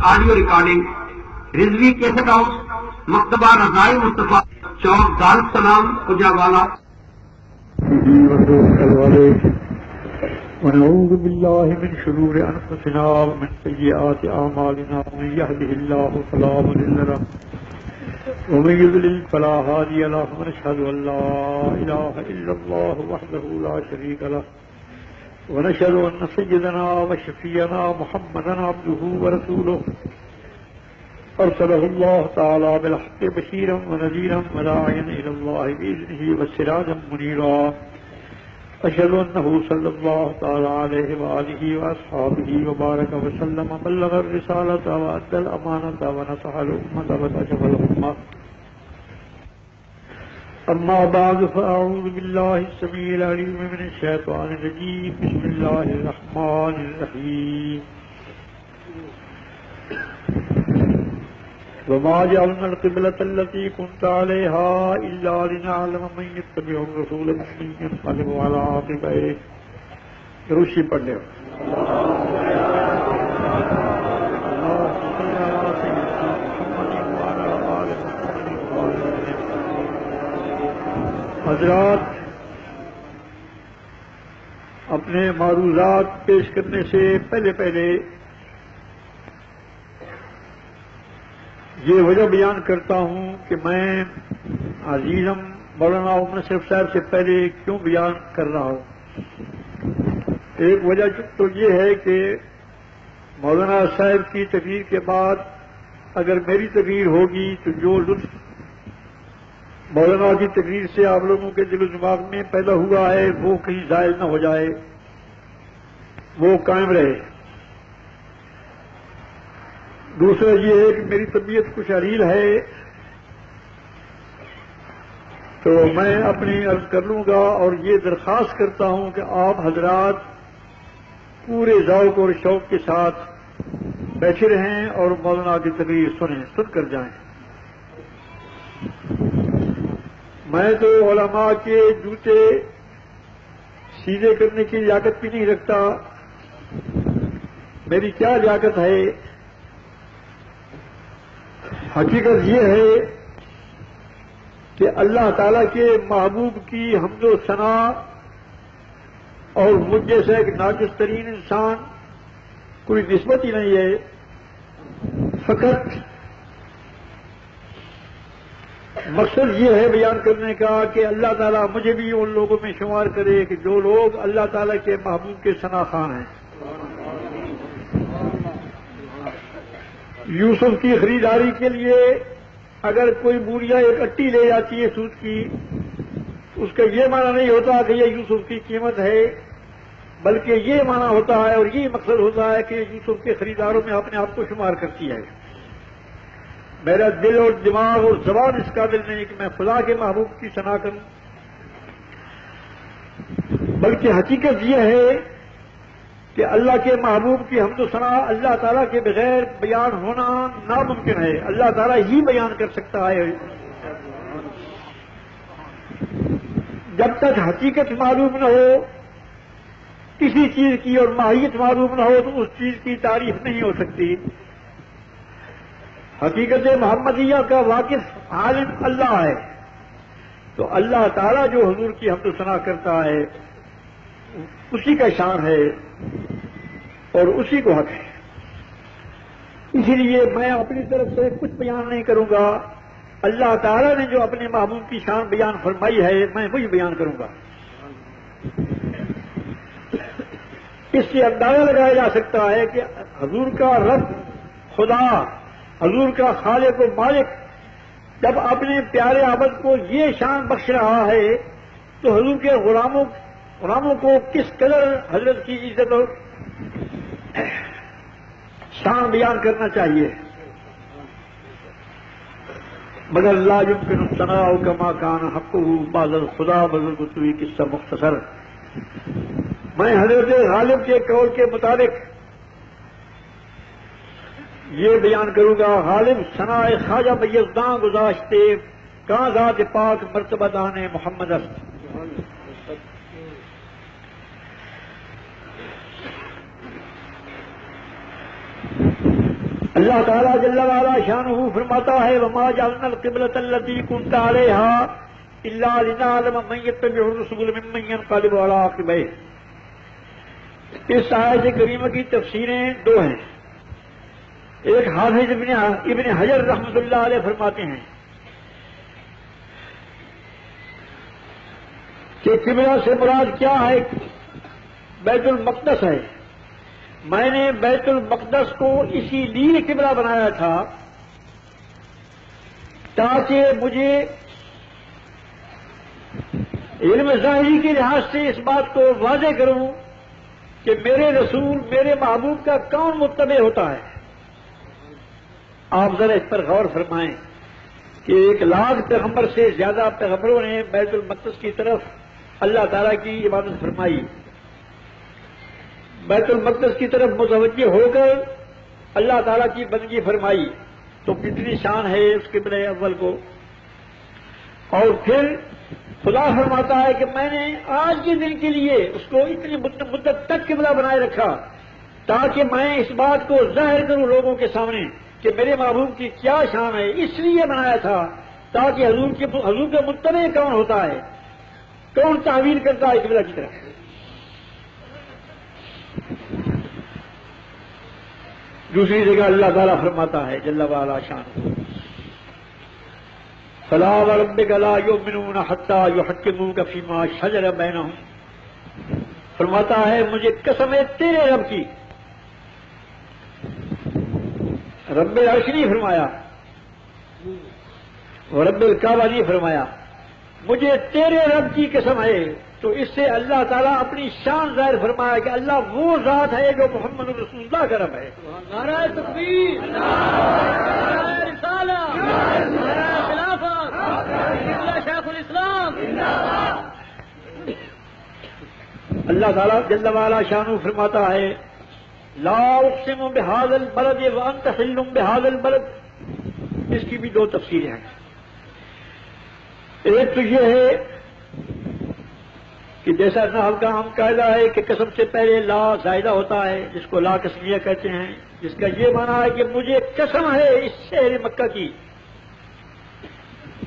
Audio recording Razvi cassette house, مکتبہ رضائی مصطفیٰ، چوک دارالسلام اجاوالا۔ ونعوذ بالله من شرور أنفسنا ومن سيئات أعمالنا، من يهده الله فلا مضل له ومن يضلل فلا هادي له، ونشهد أن لا إله إلا الله وحده لا شريك له، ونشهد أن سيدنا وشفيعنا محمدا عبده ورسوله أرسله الله تعالى بالحق بشيرا ونذيرا وداعيا إلى الله بإذنه وسراجا منيرا. أشهد أنه صلى الله تعالى عليه وآله وأصحابه وبارك وسلم بلغ الرسالة وأدى الأمانة ونصح الأمة وكشف الغمة. أما بعد فأعوذ بالله السميع العليم من الشيطان الرجيم. بسم الله الرحمن الرحيم. وما جعلنا القبلة التي كنت عليها إلا لنعلم من يتبع الرسول ممن ينقلب على عقبيه. روشی پڑھنے حضرات، اپنے معروضات پیش کرنے سے پہلے یہ وجہ بیان کرتا ہوں کہ میں عزیزم مولانا عمر اشرف صاحب سے پہلے کیوں بیان کر رہا ہوں. ایک وجہ تو یہ ہے کہ مولانا صاحب کی تقریر کے بعد اگر میری تقریر ہوگی تو جو لطف مولانا کی تقریر سے آپ لوگوں کے دل و دماغ میں پیدا ہوا ہے وہ کہیں زائل نہ ہو جائے، وہ قائم رہے. دوسرا یہ ہے کہ میری طبیعت کچھ علیل ہے تو میں اپنی عرض کر لوں گا اور یہ درخواست کرتا ہوں کہ آپ حضرات پورے ذوق اور شوق کے ساتھ بیٹھے رہیں اور مولانا کی تقریر سن کر جائیں. میں تو علماء کے جوتے سیدھے کرنے کی لیاقت بھی نہیں رکھتا. میری کیا لیاقت ہے؟ حقیقت یہ ہے کہ اللہ تعالی کے محبوب کی حمد و ثنا اور مجھ جیسا ایک ناقص ترین انسان کوئی نسبت ہی نہیں ہے. فقط مقصد یہ ہے بیان کرنے کا کہ اللہ تعالیٰ مجھے بھی ان لوگوں میں شمار کرے کہ جو لوگ اللہ تعالیٰ کے محبوب کے ثنا خوان ہیں. یوسف کی خریداری کے لیے اگر کوئی بوریا ایک اٹی لے جاتی ہے سود کی، اس کا یہ معنی نہیں ہوتا کہ یہ یوسف کی قیمت ہے، بلکہ یہ معنی ہوتا ہے اور یہ مقصد ہوتا ہے کہ یوسف کے خریداروں میں اپنے آپ کو شمار کرتی ہے. میرا دل اور دماغ اور زبان اس قابل نہیں کہ میں خدا کے محبوب کی ثنا کروں، بلکہ حقیقت یہ ہے کہ اللہ کے محبوب کی حمد و ثنا اللہ تعالیٰ کے بغیر بیان ہونا ناممکن ہے. اللہ تعالیٰ ہی بیان کر سکتا ہے. جب تک حقیقت معلوم نہ ہو کسی چیز کی اور ماہیت معلوم نہ ہو تو اس چیز کی تعریف نہیں ہو سکتی. حقیقت محمدیہ کا واقف عالم اللہ ہے، تو اللہ تعالیٰ جو حضور کی حمد و ثنا کرتا ہے اسی کا شان ہے اور اسی کو حق ہے. اسی لیے میں اپنی طرف سے کچھ بیان نہیں کروں گا. اللہ تعالیٰ نے جو اپنے محبوب کی شان بیان فرمائی ہے میں وہی بیان کروں گا. اس سے اندازہ لگایا جا سکتا ہے کہ حضور کا رب خدا، حضور کا خالق و مالک جب اپنے پیارے عبد کو یہ شان بخش رہا ہے تو حضور کے غلاموں کو کس قدر حضرت کی عزت اور شان بیان کرنا چاہیے. مگر لا يمكن الثناء كما كان حقه بعد الخدا بزرگتوی قصہ مختصر. میں حضرت غالب کے قول کے مطابق یہ بیان کروں گا. غالب ثنا خواجہ بیزداں گزاشتے کہاں ذات پاک مرتبہ دان محمد است. اللہ تعالیٰ جل وعلا شانہ فرماتا ہے وما جعلنا القبلۃ التي كنت عليها الا لنعلم من يتبع الرسول ممن ينقلب على عقبيه. اس آیت کریمہ کی تفسیریں دو ہیں. ایک حافظ ابن حجر رحمۃ اللہ علیہ فرماتے ہیں کہ قبلہ سے مراد کیا ہے؟ بیت المقدس ہے. میں نے بیت المقدس کو اسی لیے قبلہ بنایا تھا تاکہ مجھے علم ظاہری کے لحاظ سے اس بات کو واضح کروں کہ میرے رسول میرے محبوب کا کون متبع ہوتا ہے. آپ ذرا اس پر غور فرمائیں کہ 1,00,000 پیغمبر سے زیادہ پیغمبروں نے بیت المقدس کی طرف اللہ تعالیٰ کی عبادت فرمائی. بیت المقدس کی طرف متوجہ ہو کر اللہ تعالیٰ کی بندگی فرمائی تو کتنی شان ہے اس قبلہ اول کو. اور پھر خدا فرماتا ہے کہ میں نے آج کے دن کے لیے اس کو اتنی مدت تک قبلہ بنائے رکھا تاکہ میں اس بات کو ظاہر کروں لوگوں کے سامنے کہ میرے محبوب کی کیا شان ہے. اس لیے بنایا تھا تاکہ حضور کا متبع کون ہوتا ہے، کون تعویل کرتا ہے قبلہ کی طرف. دوسری جگہ اللہ تعالیٰ فرماتا ہے جل وعلا شان فلا وربک لا یؤمنون حتی یحکموک فیما شجر بینہم. فرماتا ہے مجھے قسم ہے تیرے رب کی. رب العرش نہیں فرمایا اور رب الکعبہ نہیں فرمایا، مجھے تیرے رب کی قسم ہے. تو اس سے اللہ تعالیٰ اپنی شان ظاہر فرمایا کہ اللہ وہ ذات ہے جو محمد رسول اللہ کا رب ہے. نعرہ تکبیر، نعرہ رسالہ، نعرہ خلافت، قبلہ شیخ الاسلام. اللہ تعالیٰ جل وعلا شانہ فرماتا ہے لا اقسم بہذا البلد وانت حل بہذا البلد. اس کی بھی دو تفسیریں ہیں. ایک تو یہ ہے کہ جیسا نحو کا عام قاعدہ ہے کہ قسم سے پہلے لا زائدہ ہوتا ہے جس کو لا قسمیہ کہتے ہیں، جس کا یہ معنی ہے کہ مجھے قسم ہے اس شہر مکہ کی،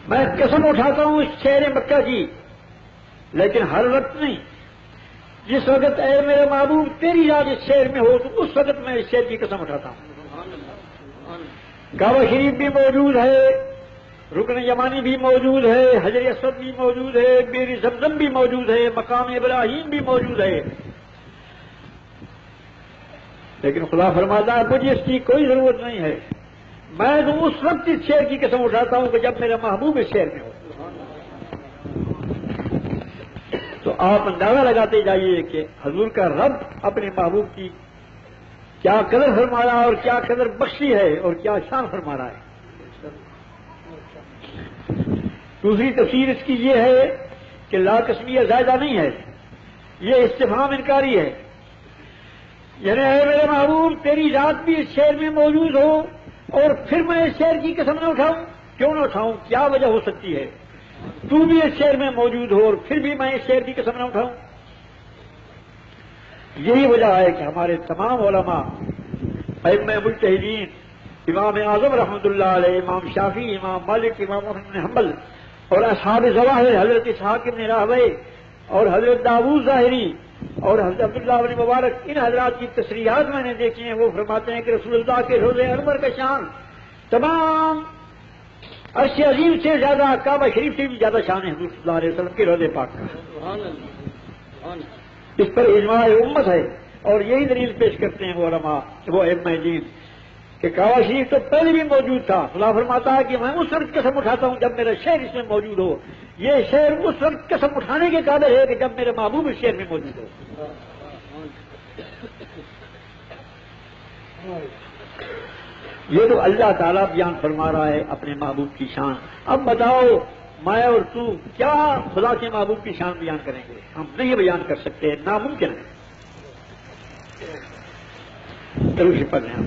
میں قسم اٹھاتا ہوں اس شہر مکہ کی، لیکن ہر وقت نہیں. جس وقت اے میرے محبوب تیری یاد اس شہر میں ہو تو اس وقت میں اس شہر کی قسم اٹھاتا ہوں. کعبہ شریف بھی موجود ہے، رکن یمانی بھی موجود ہے، حجر اسود بھی موجود ہے، بیر زمزم بھی موجود ہے، مقام ابراہیم بھی موجود ہے. لیکن خدا فرماتا ہے مجھے اس کی کوئی ضرورت نہیں ہے، میں تو اس وقت اس شہر کی قسم اٹھاتا ہوں کہ جب میرا محبوب اس شہر میں ہو. تو آپ اندازہ لگاتے جائیے کہ حضور کا رب اپنے محبوب کی کیا قدر فرما رہا ہے اور کیا قدر بخشی ہے اور کیا شان فرما رہا ہے. دوسری تفسیر اس کی یہ ہے کہ لا قسمیہ زائدہ نہیں ہے، یہ استفہام انکاری ہے. یعنی اے میرے محبوب تیری ذات بھی اس شہر میں موجود ہو اور پھر میں اس شہر کی قسم نہ اٹھاؤں. کیوں نہ اٹھاؤں؟ کیا وجہ ہو سکتی ہے؟ تو بھی اس شہر میں موجود ہو اور پھر بھی میں اس شہر کی قسم نہ اٹھاؤں. یہی وجہ ہے کہ ہمارے تمام علماء ائمہ مجتہدین، امام اعظم رحمۃ اللہ علیہ، امام شافعی، امام مالک، امام احمد بن حنبل اور اصحاب ظواہر حضرت اسحاق بن راہوی اور حضرت داؤد ظاہری اور حضرت عبداللہ بن مبارک، ان حضرات کی تصریحات میں نے دیکھی ہیں. وہ فرماتے ہیں کہ رسول اللہ کے روضہ انور کا شان تمام عرش عظیم سے زیادہ، کعبہ شریف سے بھی زیادہ شان ہے حضور صلی اللہ علیہ وسلم کے روضہ پاک کا. اس پر اجماع امت ہے اور یہی دلیل پیش کرتے ہیں وہ علماء، وہ ائمہ دین کہ کعبہ شریف تو پہلے بھی موجود تھا. خدا فرماتا ہے کہ میں اس وقت قسم اٹھاتا ہوں جب میرا شہر اس میں موجود ہو. یہ شہر اس وقت قسم اٹھانے کے قابل ہے کہ جب میرے محبوب اس شہر میں موجود ہو. یہ تو اللہ تعالیٰ بیان فرما رہا ہے اپنے محبوب کی شان. اب بتاؤ میں اور تو کیا خدا کے محبوب کی شان بیان کریں گے؟ ہم نہیں بیان کر سکتے، ناممکن ہے. ضرور سے پڑھ رہے ہیں.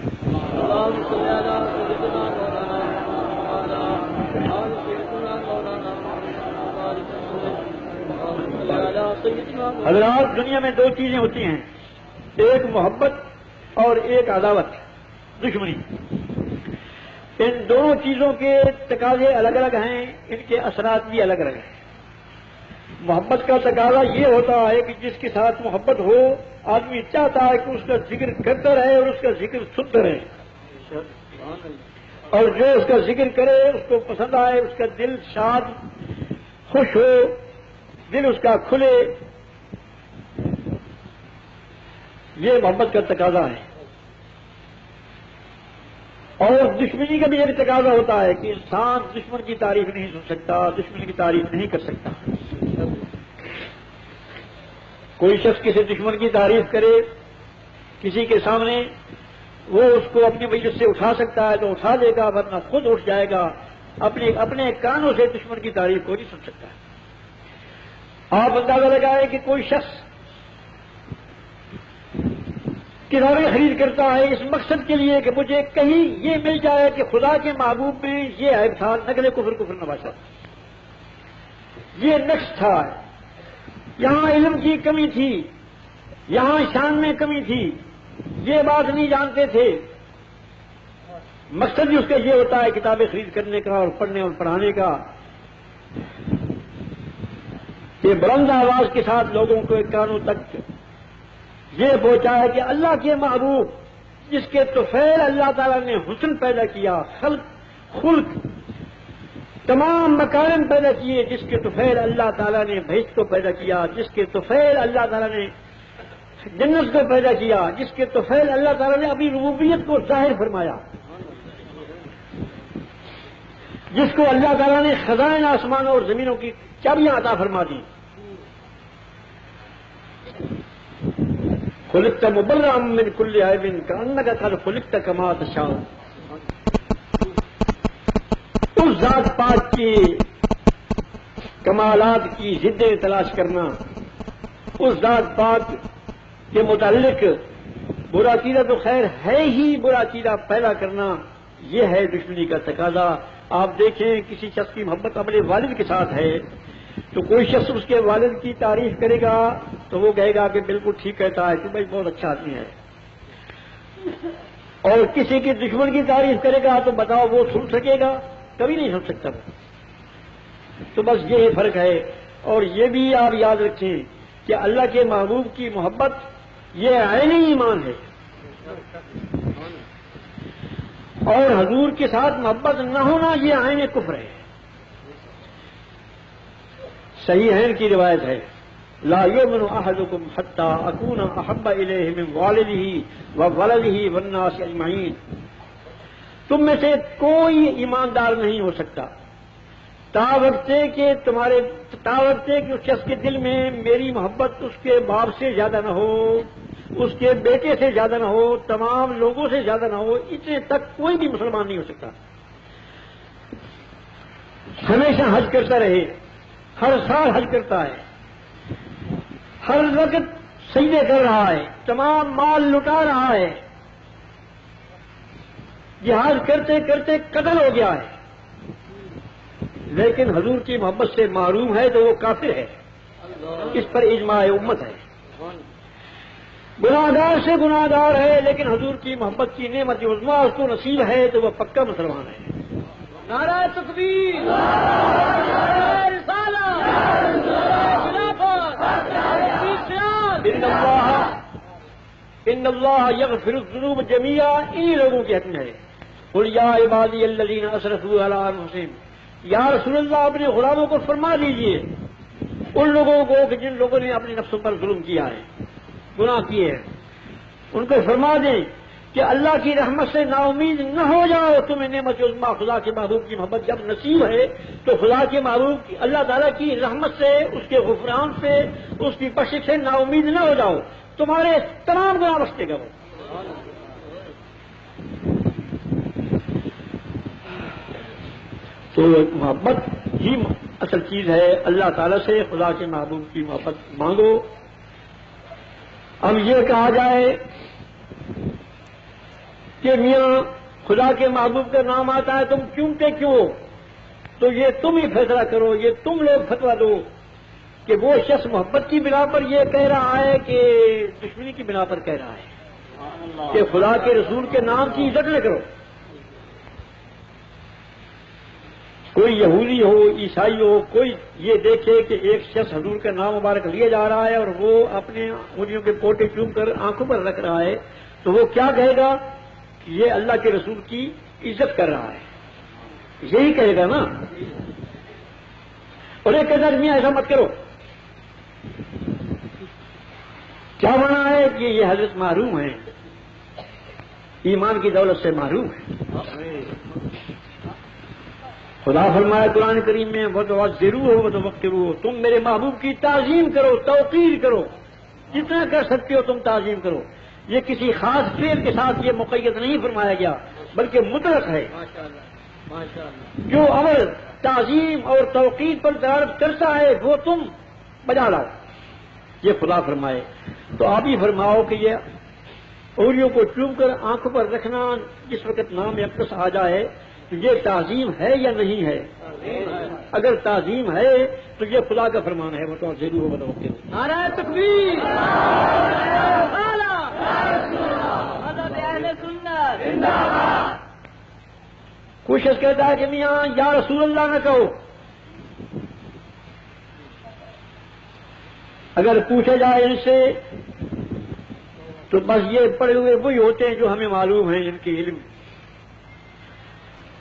حضرات دنیا میں دو چیزیں ہوتی ہیں، ایک محبت اور ایک عداوت. دشمنی. ان دونوں چیزوں کے تقاضے الگ الگ ہیں، ان کے اثرات بھی الگ الگ ہیں. محبت کا تقاضا یہ ہوتا ہے کہ جس کے ساتھ محبت ہو آدمی چاہتا ہے کہ اس کا ذکر کرتا رہے اور اس کا ذکر سنتا رہے، اور جو اس کا ذکر کرے اس کو پسند آئے، اس کا دل شاد خوش ہو، دل اس کا کھلے. یہ محبت کا تقاضا ہے. اور دشمنی کا بھی ایک تقاضا ہوتا ہے کہ انسان دشمن کی تعریف نہیں سن سکتا، دشمن کی تعریف نہیں کر سکتا. کوئی شخص کسی دشمن کی تعریف کرے کسی کے سامنے، وہ اس کو اپنی مجلس سے اٹھا سکتا ہے تو اٹھا دے گا، ورنہ خود اٹھ جائے گا. اپنے کانوں سے دشمن کی تعریف کو نہیں سن سکتا. آپ اندازہ لگائیں کہ کوئی شخص کتابیں خرید کرتا ہے اس مقصد کے لیے کہ مجھے کہیں یہ مل جائے کہ خدا کے محبوب میں یہ عیب تھا، نقل کفر نواسا، یہ نقص تھا، یہاں علم کی کمی تھی، یہاں شان میں کمی تھی، یہ بات نہیں جانتے تھے. مقصد بھی اس کا یہ ہوتا ہے کتابیں خرید کرنے کا اور پڑھنے اور پڑھانے کا، یہ بلند آواز کے ساتھ لوگوں کو کانوں تک یہ پہنچا ہے کہ اللہ کے محبوب جس کے طفیل اللہ تعالیٰ نے حسن پیدا کیا، خلق تمام مکارم پیدا کیے، جس کے طفیل اللہ تعالیٰ نے بہشت کو پیدا کیا، جس کے طفیل اللہ تعالیٰ نے جنت کو پیدا کیا، جس کے طفیل اللہ تعالیٰ نے اپنی ربوبیت کو ظاہر فرمایا، جس کو اللہ تعالیٰ نے خزائن آسمانوں اور زمینوں کی چابیاں عطا فرما دی. خلقت مبرأ من كل عیب کأنک قد خلقت کما تشاء. اس ذات پاک کی کمالات کی ضدیں تلاش کرنا، اس ذات پاک کے متعلق برا عقیدہ تو خیر ہے ہی، برا عقیدہ پیدا کرنا یہ ہے دشمنی کا تقاضا. آپ دیکھیں کسی شخص کی محبت اپنے والد کے ساتھ ہے تو کوئی شخص اس کے والد کی تعریف کرے گا تو وہ کہے گا کہ بالکل ٹھیک کہتا ہے کہ بھائی بہت اچھا آدمی ہے، اور کسی کے دشمن کی تعریف کرے گا تو بتاؤ وہ سن سکے گا؟ کبھی نہیں سن سکتا. تو بس یہی فرق ہے. اور یہ بھی آپ یاد رکھیں کہ اللہ کے محبوب کی محبت یہ عینی ایمان ہے، اور حضور کے ساتھ محبت نہ ہونا یہ عین کفر ہے. صحیح ہے کی روایت ہے، لا یؤمن احدکم حتی اکون احب الیہ من والدہ وولدہ والناس اجمعین. تم میں سے کوئی ایماندار نہیں ہو سکتا تاوقتے کہ اس شخص کے دل میں میری محبت اس کے باپ سے زیادہ نہ ہو، اس کے بیٹے سے زیادہ نہ ہو، تمام لوگوں سے زیادہ نہ ہو. اتنے تک کوئی بھی مسلمان نہیں ہو سکتا. ہمیشہ حج کرتا رہے، ہر سال حج کرتا ہے، ہر وقت سجدے کر رہا ہے، تمام مال لٹا رہا ہے، جہاد کرتے کرتے قتل ہو گیا ہے، لیکن حضور کی محبت سے محروم ہے تو وہ کافر ہے. اس پر اجماع امت ہے. گناہگار سے گناہگار ہے لیکن حضور کی محبت کی نعمت عظمیٰ اس کو نصیب ہے تو وہ پکا مسلمان ہے. نعرہ تکبیر، نعرہ رسالت، نعرہ خلافت، ان اللہ یغفر الذنوب جميعا. انہی لوگوں کے حق میں ہے. قل یا عبادی الذین اسرفوا علی انفسہم، یا رسول اللہ اپنے غلاموں کو فرما دیجئے، ان لوگوں کو کہ جن لوگوں نے اپنے نفسوں پر ظلم کیا ہے، گناہ کیے ہیں، ان کو فرما دیں کہ اللہ کی رحمت سے نا امید نہ ہو جاؤ. تمہیں نعمت عظمیٰ خدا کے محبوب کی محبت جب نصیب ہے تو خدا کے محبوب کی اللہ تعالیٰ کی رحمت سے، اس کے غفران سے، اس کی بخشش سے نا امید نہ ہو جاؤ. تمہارے تمام گناہ بخش دے گا وہ. تو محبت ہی اصل چیز ہے. اللہ تعالیٰ سے خدا کے محبوب کی محبت مانگو. اب یہ کہا جائے کہ میاں خدا کے محبوب کا نام آتا ہے تم کیوں تو یہ تم ہی فیصلہ کرو، یہ تم لوگ فتویٰ دو کہ وہ شخص محبت کی بنا پر یہ کہہ رہا ہے کہ دشمنی کی بنا پر کہہ رہا ہے. کہ خدا کے رسول کے نام کی عزت نہ کرو. کوئی یہودی ہو، عیسائی ہو، کوئی یہ دیکھے کہ ایک شخص حضور کا نام مبارک لیا جا رہا ہے اور وہ اپنے انگلیوں کے پوٹے چوم کر آنکھوں پر رکھ رہا ہے، تو وہ کیا کہے گا کہ یہ اللہ کے رسول کی عزت کر رہا ہے. یہی کہے گا نا. اور ایک کہتا ہے ایسا مت کرو. کیا بنا ہے کہ یہ حضرت محروم ہیں، ایمان کی دولت سے محروم ہے. خدا فرمایا قرآن کریم میں وَتَوَزِّرُوهُ وَتَوَقِّرُوهُ، تم میرے محبوب کی تعظیم کرو، توقیر کرو، جتنا کر سکتے ہو تم تعظیم کرو. یہ کسی خاص فعل کے ساتھ یہ مقید نہیں فرمایا گیا بلکہ مطلق ہے. جو عمل تعظیم اور توقیر پر دلالت کرتا ہے وہ تم بجا لاؤ. یہ خدا فرمائے. تو آپ ہی فرماؤ کہ یہ انگلیوں کو چوم کر آنکھوں پر رکھنا جس وقت نام اقدس آ جائے یہ تعظیم ہے یا نہیں ہے؟ اگر تعظیم ہے تو یہ خدا کا فرمان ہے. وہ تو ضرور ہو بتاؤ. نعرہ تکبیر، حضرت اہل سنت. کوشش کہتا ہے کہ میاں یا رسول اللہ نہ کہو. اگر پوچھا جائے ان سے تو بس یہ پڑے ہوئے وہی ہوتے ہیں جو ہمیں معلوم ہیں ان کے علم.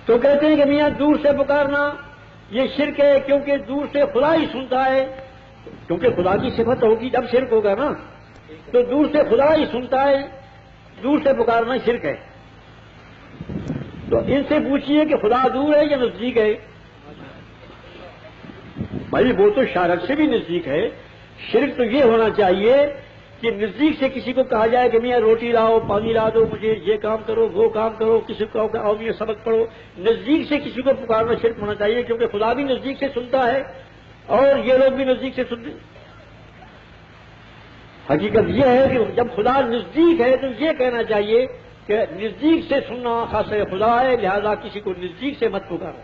تو کہتے ہیں کہ میاں دور سے پکارنا یہ شرک ہے کیونکہ دور سے خدا ہی سنتا ہے. کیونکہ خدا کی صفت ہوگی جب شرک ہوگا نا. تو دور سے خدا ہی سنتا ہے، دور سے پکارنا شرک ہے. تو ان سے پوچھیے کہ خدا دور ہے یا نزدیک ہے؟ بھائی وہ تو شارک سے بھی نزدیک ہے. شرک تو یہ ہونا چاہیے کہ نزدیک سے کسی کو کہا جائے کہ میاں روٹی لاؤ، پانی لا دو، مجھے یہ کام کرو، وہ کام کرو، کسی کو آؤ میاں سبق پڑھو. نزدیک سے کسی کو پکارنا شرک ہونا چاہیے کیونکہ خدا بھی نزدیک سے سنتا ہے اور یہ لوگ بھی نزدیک سے سنتے ہیں. حقیقت یہ ہے کہ جب خدا نزدیک ہے تو یہ کہنا چاہیے کہ نزدیک سے سننا خاص خدا ہے، لہذا کسی کو نزدیک سے مت پکارو.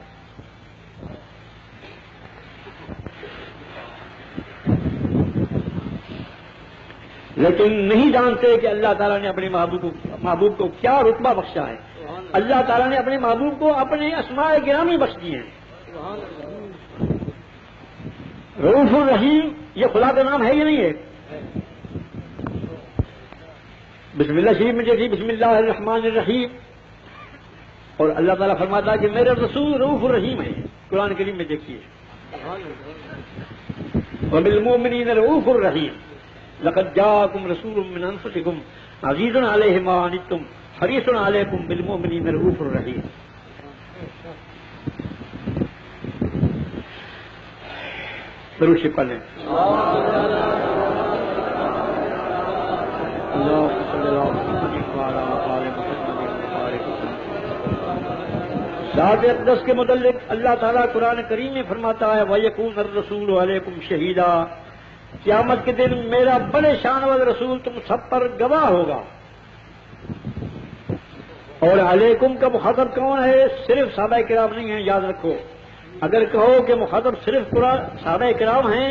لیکن نہیں جانتے کہ اللہ تعالیٰ نے اپنے محبوب کو کیا رتبہ بخشا ہے. اللہ تعالیٰ نے اپنے محبوب کو اپنے اسماء گرامی بخش دیے ہیں. رؤوف الرحیم یہ خدا کا نام ہے یا نہیں ہے؟ بسم اللہ شریف میں دیکھیے بسم اللہ الرحمن الرحیم. اور اللہ تعالیٰ فرماتا ہے کہ میرے رسول رؤوف الرحیم ہے. قرآن کریم میں دیکھیے وبالمؤمنین رؤوف الرحیم لقد جاءکم رسول من انفسکم عزیز علیہ ما عنتم حریص علیکم بالمؤمنین رؤوف الرحیم. درود شریف پڑھ لیں. ذات اقدس کے متعلق اللہ تعالیٰ قرآن کریم میں فرماتا ہے وَيَكُونَ الرَّسُولُ عَلَيْكُمْ شَهِيدًا. قیامت کے دن میرا بڑے شان والا رسول تم سب پر گواہ ہوگا. اور علیکم کا مخاطب کون ہے؟ صرف صحابہ کرام نہیں ہیں، یاد رکھو. اگر کہو کہ مخاطب صرف صحابہ کرام ہیں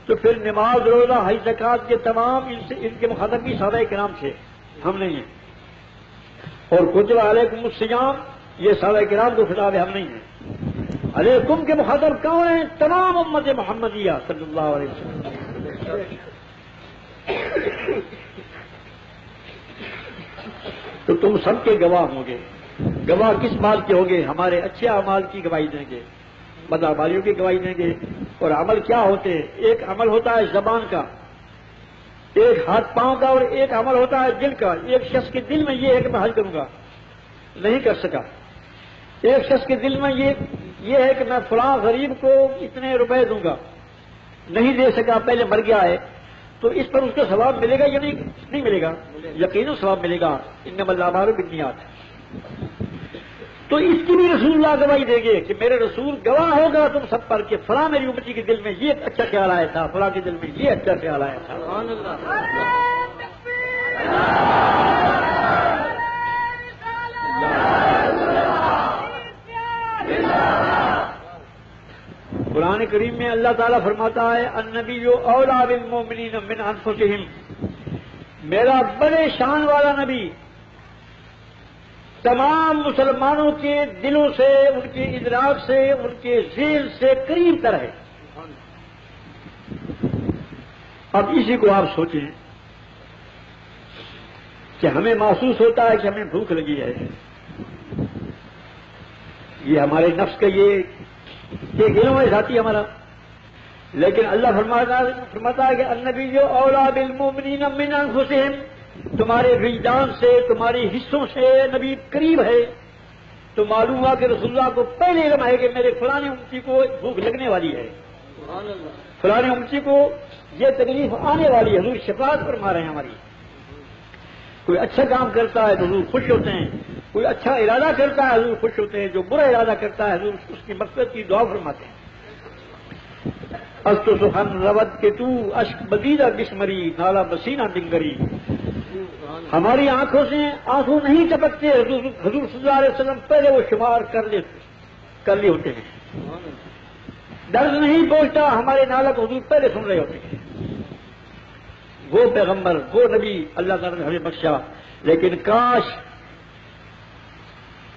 تو پھر نماز، روزہ، حج، زکوٰۃ کے تمام ان کے مخاطب بھی صحابہ کرام تھے، ہم نہیں ہیں. اور کتب علیکم الصیام یہ صحابہ کرام کو خطاب ہے، ہم نہیں ہیں. علیکم کے مخاطب کون ہیں؟ تمام امت محمدیہ صلی اللہ علیہ وسلم. تو تم سب کے گواہ ہوں گے. گواہ کس بات کے ہوں گے؟ ہمارے اچھے اعمال کی گواہی دیں گے، بدعمالیوں کی گواہی دیں گے. اور عمل کیا ہوتے ہیں؟ ایک عمل ہوتا ہے زبان کا، ایک ہاتھ پاؤں کا، اور ایک عمل ہوتا ہے دل کا. ایک شخص کے دل میں یہ ہے کہ میں حج کروں گا، نہیں کر سکا. ایک شخص کے دل میں یہ ہے کہ میں فلاں غریب کو اتنے روپے دوں گا، نہیں دے سکا، پہلے مر گیا ہے. تو اس پر اس کو ثواب ملے گا یا نہیں ملے گا؟ یقیناً ثواب ملے گا. انما الاعمال بالنیات. تو اس کی بھی رسول اللہ گواہی دیں گے کہ میرے رسول گواہ ہوگا تم سب پر کہ فلاں میری امتی کے دل میں یہ اچھا خیال آیا تھا، فلاں کے دل میں یہ اچھا خیال آیا تھا. قرآن کریم میں اللہ تعالیٰ فرماتا ہے النبی اولیٰ بالمؤمنین من انفسہم. میرا بڑے شان والا نبی تمام مسلمانوں کے دلوں سے، ان کے ادراک سے، ان کے ذہن سے قریب تر ہے۔ اب اسی کو آپ سوچیں کہ ہمیں محسوس ہوتا ہے کہ ہمیں بھوک لگی ہے، یہ ہمارے نفس کا یہ علم ہے ذاتی ہمارا، لیکن اللہ فرماتا ہے کہ النبی اولیٰ بالمؤمنین من انفسہم، تمہارے وجدان سے، تمہارے حصوں سے نبی قریب ہے۔ تو معلوم ہوا کہ رسول اللہ کو پہلے علم ہے کہ میرے فلاں امتی کو بھوک لگنے والی ہے، فلاں امتی کو یہ تکلیف آنے والی ہے، حضور شفاعت فرما رہے ہیں ہماری۔ کوئی اچھا کام کرتا ہے تو حضور خوش ہوتے ہیں، کوئی اچھا ارادہ کرتا ہے حضور خوش ہوتے ہیں، جو برا ارادہ کرتا ہے حضور اس کی مغفرت کی دعا فرماتے ہیں۔ استو سخن رود کے تو اشک بدیدہ بسمری نالا بسینہ دنگری، ہماری آنکھوں سے آنسو نہیں ٹپکتے، حضور صلی اللہ علیہ وسلم پہلے وہ شمار کر لیے ہوتے ہیں، درد نہیں پہنچتا، ہمارے نالہ کو حضور پہلے سن رہے ہوتے ہیں۔ وہ پیغمبر، وہ نبی اللہ تعالیٰ نے ہمیں بخشا، لیکن کاش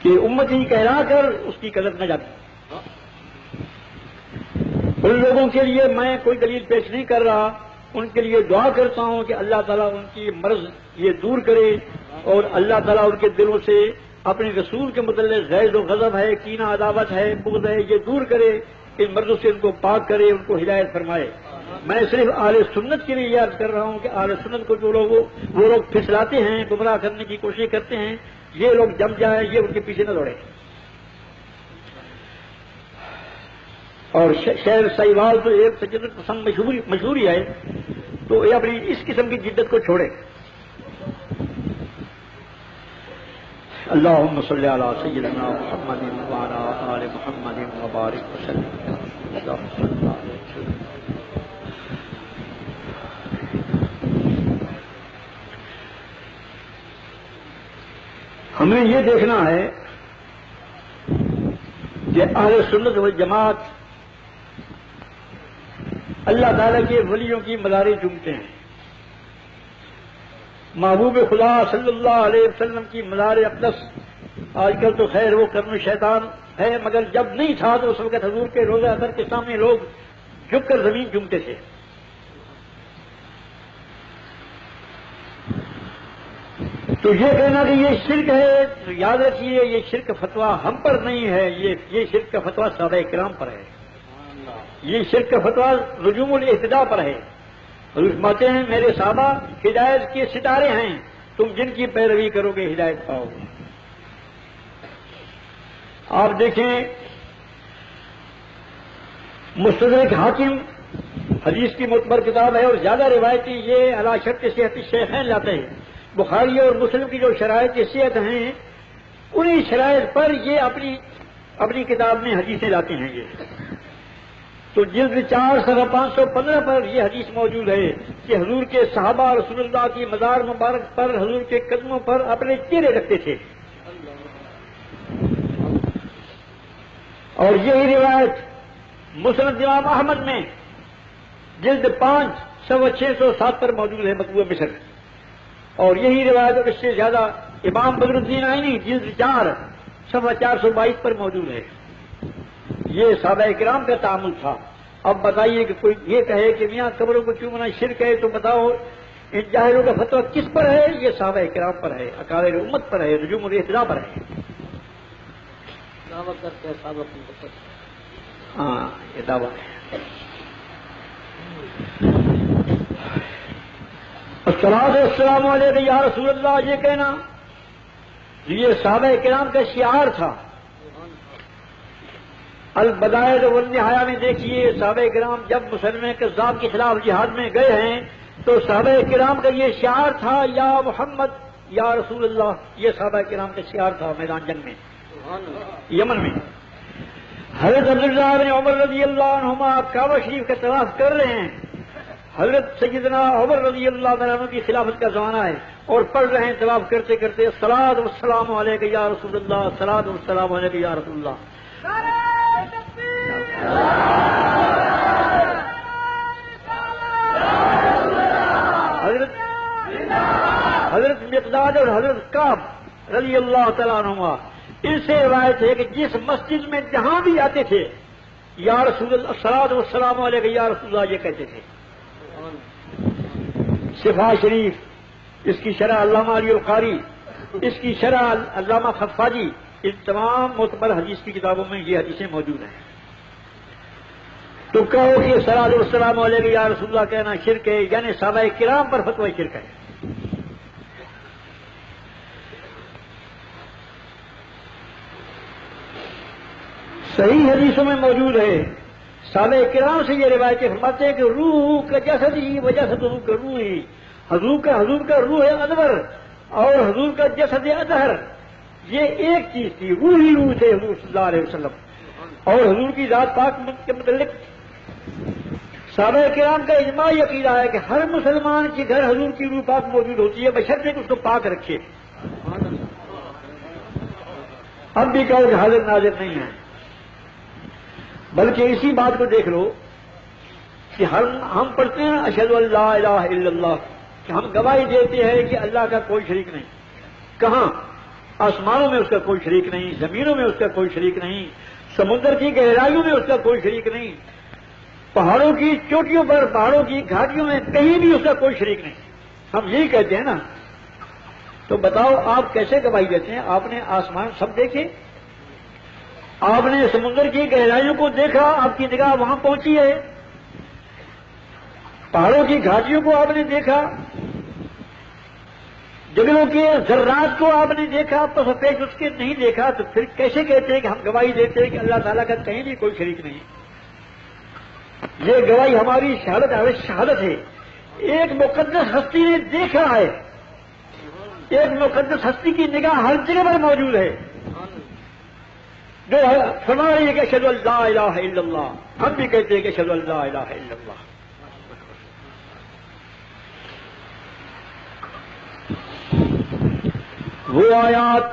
کہ امتی کہلا کر اس کی قدر نہ جاتی۔ ان لوگوں کے لیے میں کوئی دلیل پیش نہیں کر رہا، ان کے لیے دعا کرتا ہوں کہ اللہ تعالیٰ ان کی مرض یہ دور کرے، اور اللہ تعالیٰ ان کے دلوں سے اپنے رسول کے متعلق غیظ و غضب ہے، کینہ عداوت ہے، بغض ہے، یہ دور کرے، ان مرضوں سے ان کو پاک کرے، ان کو ہدایت فرمائے۔ میں صرف اہل سنت کے لیے یاد کر رہا ہوں کہ اہل سنت کو جو لوگ وہ لوگ پھسلاتے ہیں، گمراہ کرنے کی کوشش کرتے ہیں، یہ لوگ جم جائیں، یہ ان کے پیچھے نہ دوڑیں۔ اور شہر سہیوال تو ایک تجدد پسند مشہوری ہے، تو یہ اپنی اس قسم کی جدت کو چھوڑے۔ اللہم صلی علی سیدنا محمد وعلی آل محمد وبارک وسلم۔ ہمیں یہ دیکھنا ہے کہ اہل سنت والجماعت اللہ تعالیٰ کے ولیوں کی مزاریں چومتے ہیں، محبوب خدا صلی اللہ علیہ وسلم کی مزار اقدس، آج کل تو خیر وہ کرن شیطان ہے، مگر جب نہیں تھا تو اس وقت حضور کے روضہ اثر کے سامنے لوگ جھک کر زمین چومتے تھے۔ تو یہ کہنا کہ یہ شرک ہے، تو یاد رکھیے یہ شرک کا فتویٰ ہم پر نہیں ہے، یہ شرک کا فتویٰ صحابہ کرام پر ہے، یہ شرک کا فتویٰ نجوم الاہتداء پر ہے۔ حضور فرماتے ہیں میرے صحابہ ہدایت کے ستارے ہیں، تم جن کی پیروی کرو گے ہدایت پاؤ گے۔ آپ دیکھیں مستدرک حاکم حدیث کی معتبر کتاب ہے، اور زیادہ روایتی یہ علی شرط صحت الشیخین لاتے ہیں۔ بخاری اور مسلم کی جو شرائط صحت ہیں، انہی شرائط پر یہ اپنی کتاب میں حدیثیں لاتے ہیں۔ یہ تو جلد 4 صفحہ 515 پر یہ حدیث موجود ہے کہ حضور کے صحابہ رسول اللہ کی مزار مبارک پر، حضور کے قدموں پر اپنے چہرے رکھتے تھے، اور یہی روایت مسند امام احمد میں جلد 5 صفحہ 607 پر موجود ہے، مطبوع مصر، اور یہی روایت اور اس سے زیادہ امام بدر الدین عینی جلد 4 صفحہ 422 پر موجود ہے۔ یہ صحابہ کرام کا تعامل تھا۔ اب بتائیے کہ کوئی یہ کہے کہ میاں قبروں کو چومنا شرک ہے، تو بتاؤ ان جاہلوں کا فتویٰ کس پر ہے؟ یہ صحابہ کرام پر ہے، اکابر امت پر ہے، نجوم الاہتداء پر ہے۔ ہاں یہ دعویٰ ہے۔ الصلاۃ والسلام علیک یا رسول اللہ، یہ کہنا یہ صحابہ کرام کا شعار تھا۔ البدائل والنہایہ میں دیکھیے صحابہ کرام جب مسلمہ کذاب کے خلاف جہاد میں گئے ہیں تو صحابہ کرام کا یہ شعار تھا، یا محمد یا رسول اللہ، یہ صحابہ کرام کا شعار تھا میدان جنگ میں یمن میں۔ حضرت عبداللہ بن عمر رضی اللہ عنہما کعبہ شریف کا طواف کر رہے ہیں، حضرت سیدنا عمر رضی اللہ عنہ کی خلافت کا زمانہ ہے، اور پڑھ رہے ہیں طواف کرتے کرتے الصلاۃ والسلام علیک یا رسول اللہ، الصلاۃ والسلام علیک یا رسول اللہ۔ حضرت مقداد اور حضرت کعب رضی اللہ تعالیٰ عنہما، ان سے روایت ہے کہ جس مسجد میں جہاں بھی آتے تھے یا رسول اللہ الصلوۃ والسلام علیہ یا رسول اللہ یہ کہتے تھے۔ شفا شریف، اس کی شرح علامہ علی القاری، اس کی شرح علامہ خفاجی، ان تمام معتبر حدیث کی کتابوں میں یہ حدیثیں موجود ہیں۔ تو کہو کہ صلوات والسلام علیہ یا رسول اللہ کہنا شرک ہے، یعنی صحابہ کرام پر فتوی شرک ہے۔ صحیح حدیثوں میں موجود ہے، صحابہ کرام سے یہ روایتیں فرماتے ہیں کہ روح کا جسد ہی وجسد روح کا روح ہی، حضور کا روح انور اور حضور کا جسد اطہر یہ ایک چیز تھی، روح ہی روح تھے حضور صلی اللہ علیہ وسلم۔ اور حضور کی ذات پاک کے متعلق صحابہ کرام کا اجماعی عقیدہ ہے کہ ہر مسلمان کے گھر حضور کی روح پاک موجود ہوتی ہے، بشرطے کہ اس کو پاک رکھے۔ اب بھی کہو کہ حاضر ناظر نہیں ہے، بلکہ اسی بات کو دیکھ لو کہ ہم پڑھتے ہیں اشہد ان لا الہ الا اللہ، کہ ہم گواہی دیتے ہیں کہ اللہ کا کوئی شریک نہیں۔ کہاں؟ آسمانوں میں اس کا کوئی شریک نہیں، زمینوں میں اس کا کوئی شریک نہیں، سمندر کی گہرائیوں میں اس کا کوئی شریک نہیں، پہاڑوں کی چوٹیوں پر، پہاڑوں کی گھاٹیوں میں کہیں بھی اس کا کوئی شریک نہیں، ہم یہی کہتے ہیں نا۔ تو بتاؤ آپ کیسے گواہی دیتے ہیں؟ آپ نے آسمان سب دیکھے، آپ نے سمندر کی گہرائیوں کو دیکھا، آپ کی نگاہ وہاں پہنچی ہے، پہاڑوں کی گھاٹیوں کو آپ نے دیکھا، جنگلوں کے ذرات کو آپ نے دیکھا، تو سفید اس کے نہیں دیکھا، تو پھر کیسے کہتے ہیں کہ ہم گواہی دیتے ہیں کہ اللہ تعالیٰ کا کہیں بھی کوئی شریک نہیں؟ یہ گواہی ہماری شہادت ہے۔ ایک مقدس ہستی نے دیکھا ہے، ایک مقدس ہستی کی نگاہ ہر جگہ پر موجود ہے، جو فرما رہی ہے کہ اشہد ان لا الہ الا اللہ، ہم بھی کہتے ہیں کہ اشہد ان لا الہ الا اللہ۔ وہ آیات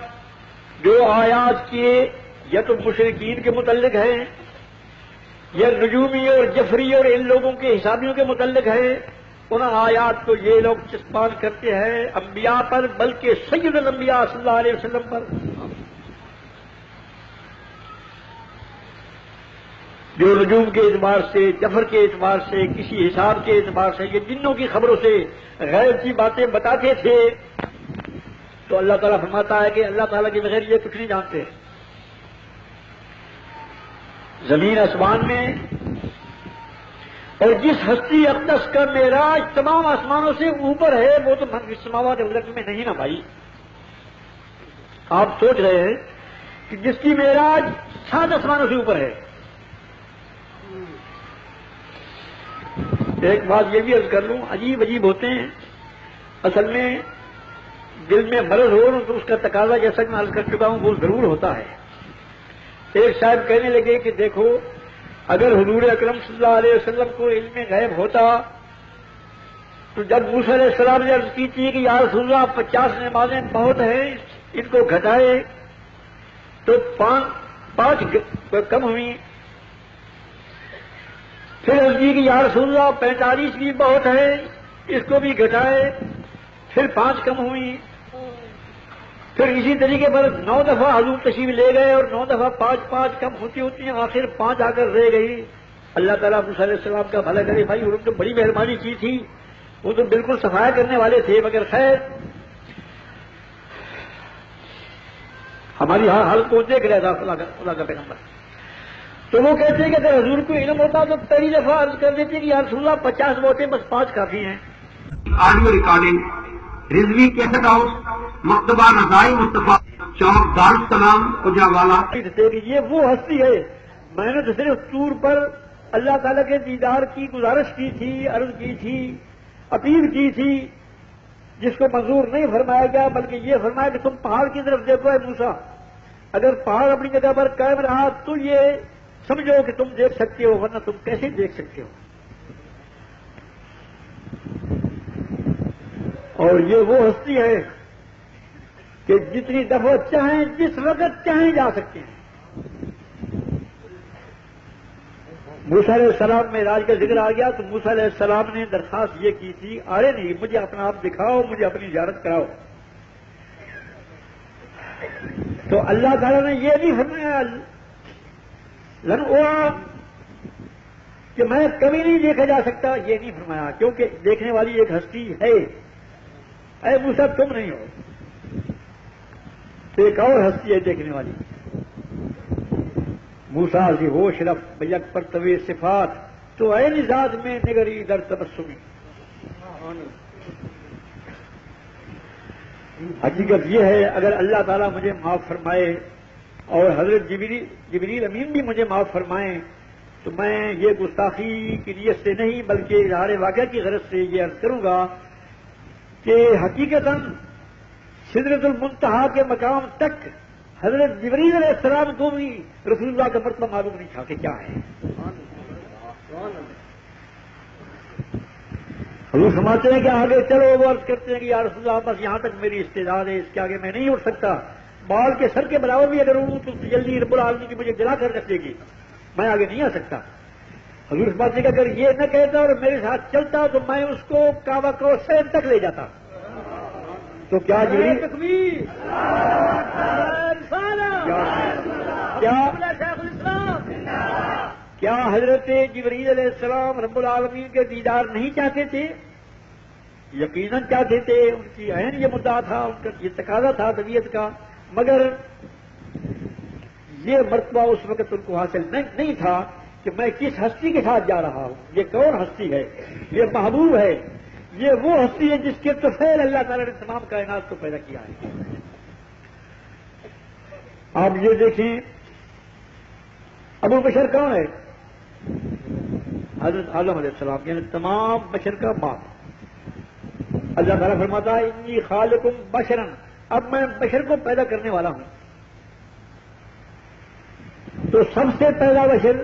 جو آیات کے یا تو مشرکین کے متعلق ہیں یا نجومی اور جفری اور ان لوگوں کے حسابیوں کے متعلق ہے، ان آیات کو یہ لوگ چسپان کرتے ہیں انبیاء پر، بلکہ سید الانبیاء صلی اللہ علیہ وسلم پر، جو نجوم کے اعتبار سے، جفر کے اعتبار سے، کسی حساب کے اعتبار سے، یہ جنوں کی خبروں سے غیب کی باتیں بتاتے تھے۔ تو اللہ تعالیٰ فرماتا ہے کہ اللہ تعالیٰ کے بغیر یہ کچھ نہیں جانتے۔ زمین آسمان میں، اور جس ہستی اقدس کا معراج تمام آسمانوں سے اوپر ہے، وہ تو من فی السماوات والارض میں نہیں نا بھائی۔ آپ سوچ رہے ہیں کہ جس کی معراج 7 آسمانوں سے اوپر ہے۔ ایک بات یہ بھی عرض کر لوں، عجیب عجیب ہوتے ہیں، اصل میں دل میں مرض ہو تو اس کا تقاضا جیسا کہ میں عرض کر چکا ہوں وہ ضرور ہوتا ہے۔ ایک صاحب کہنے لگے کہ دیکھو اگر حضور اکرم صلی اللہ علیہ وسلم کو علم غیب ہوتا تو جب موسیٰ علیہ السلام نے عرض کی تھی کہ یا رسول اللہ 50 نمازیں بہت ہیں، ان کو گھٹائے، تو 5 کم ہوئی، پھر عرض کی کہ یا رسول اللہ 45 بھی بہت ہے، اس کو بھی گھٹائے، پھر 5 کم ہوئی، پھر اسی طریقے پر 9 دفعہ حضور تشریف لے گئے اور 9 دفعہ 5 کم ہوتی ہوتی ہیں، آخر 5 آ کر رہ گئی۔ اللہ تعالیٰ موسیٰ علیہ السلام کا بھلا کرے، بھائی انہوں نے تو بڑی مہربانی کی تھی، وہ تو بالکل صفایا کرنے والے تھے، مگر خیر ہماری حالت کو دیکھ رہا تھا خدا کا پیغمبر۔ تو وہ کہتے ہیں کہ اگر حضور کو علم ہوتا تو پہلی دفعہ عرض کر دیتے کہ یا رسول اللہ 50 ووٹیں بس 5 کافی ہیں۔ Audio recording Razvi cassette house, مکتبہ رضائی مصطفیٰ، چوک دارالسلام اجاوالا۔ یہ وہ ہستی ہے، میں نے تو صرف طور پر اللہ تعالیٰ کے دیدار کی گزارش کی تھی، عرض کی تھی، اپیل کی تھی، جس کو منظور نہیں فرمایا گیا، بلکہ یہ فرمایا کہ تم پہاڑ کی طرف دیکھو اے موسیٰ، اگر پہاڑ اپنی جگہ پر قائم رہا تو یہ سمجھو کہ تم دیکھ سکتے ہو، ورنہ تم کیسے دیکھ سکتے ہو۔ اور یہ وہ ہستی ہے کہ جتنی دفعہ چاہیں جس وقت چاہیں جا سکتے ہیں۔ موسیٰ علیہ السلام میں راج کا ذکر آ گیا تو موسیٰ علیہ السلام نے درخواست یہ کی تھی، آرے نہیں مجھے اپنا آپ دکھاؤ، مجھے اپنی زیارت کراؤ۔ تو اللہ تعالیٰ نے یہ نہیں فرمایا لن ارا کہ میں کبھی نہیں دیکھا جا سکتا، یہ نہیں فرمایا، کیونکہ دیکھنے والی ایک ہستی ہے۔ اے موسیٰ تم نہیں ہو، ایک اور ہستی ہے دیکھنے والی۔ موسیٰ ذی ہوش رفت بیک پرتوے صفات تو اے ذات میں نگری در تبسمی۔ حقیقت یہ ہے اگر اللہ تعالیٰ مجھے معاف فرمائے اور حضرت جبریل امین بھی مجھے معاف فرمائیں تو میں یہ گستاخی کی نیت سے نہیں بلکہ اظہار واقعہ کی غرض سے یہ عرض کروں گا کہ حقیقتاً سدرۃ المنتہا کے مقام تک حضرت جبریل علیہ السلام کو بھی رسول اللہ کا مرتبہ معلوم نہیں تھا کہ کیا ہے۔ حضور فرماتے ہیں کہ آگے چلو، وہ عرض کرتے ہیں کہ یا رسول اللہ بس یہاں تک میری استعداد ہے، اس کے آگے میں نہیں اٹھ سکتا، بال کے سر کے برابر بھی اگر اڑوں تو جلدی رب العالمین کی مجھے جلا کر رکھ دے گی، میں آگے نہیں آ سکتا۔ حضور فرماتے ہیں کہ اگر یہ نہ کہتا اور میرے ساتھ چلتا تو میں اس کو کعبہ کو سین تک لے جاتا۔ تو کیا جبریل کیا حضرت جبریل علیہ السلام رب العالمین کے دیدار نہیں چاہتے تھے؟ یقیناً چاہتے تھے، ان کی عین یہ مدعا تھا، ان کا یہ تقاضا تھا طبیعت کا، مگر یہ مرتبہ اس وقت ان کو حاصل نہیں تھا کہ میں کس ہستی کے ساتھ جا رہا ہوں، یہ کون ہستی ہے، یہ محبوب ہے، یہ وہ ہستی ہے جس کے طفیل اللہ تعالیٰ نے تمام کائنات کو پیدا کیا ہے۔ آپ یہ دیکھیں ابو بشر کون ہے؟ حضرت آدم علیہ السلام، یعنی تمام بشر کا باپ۔ اللہ تعالیٰ فرماتا ہے انی خالقم بشرن، اب میں بشر کو پیدا کرنے والا ہوں۔ تو سب سے پہلا بشر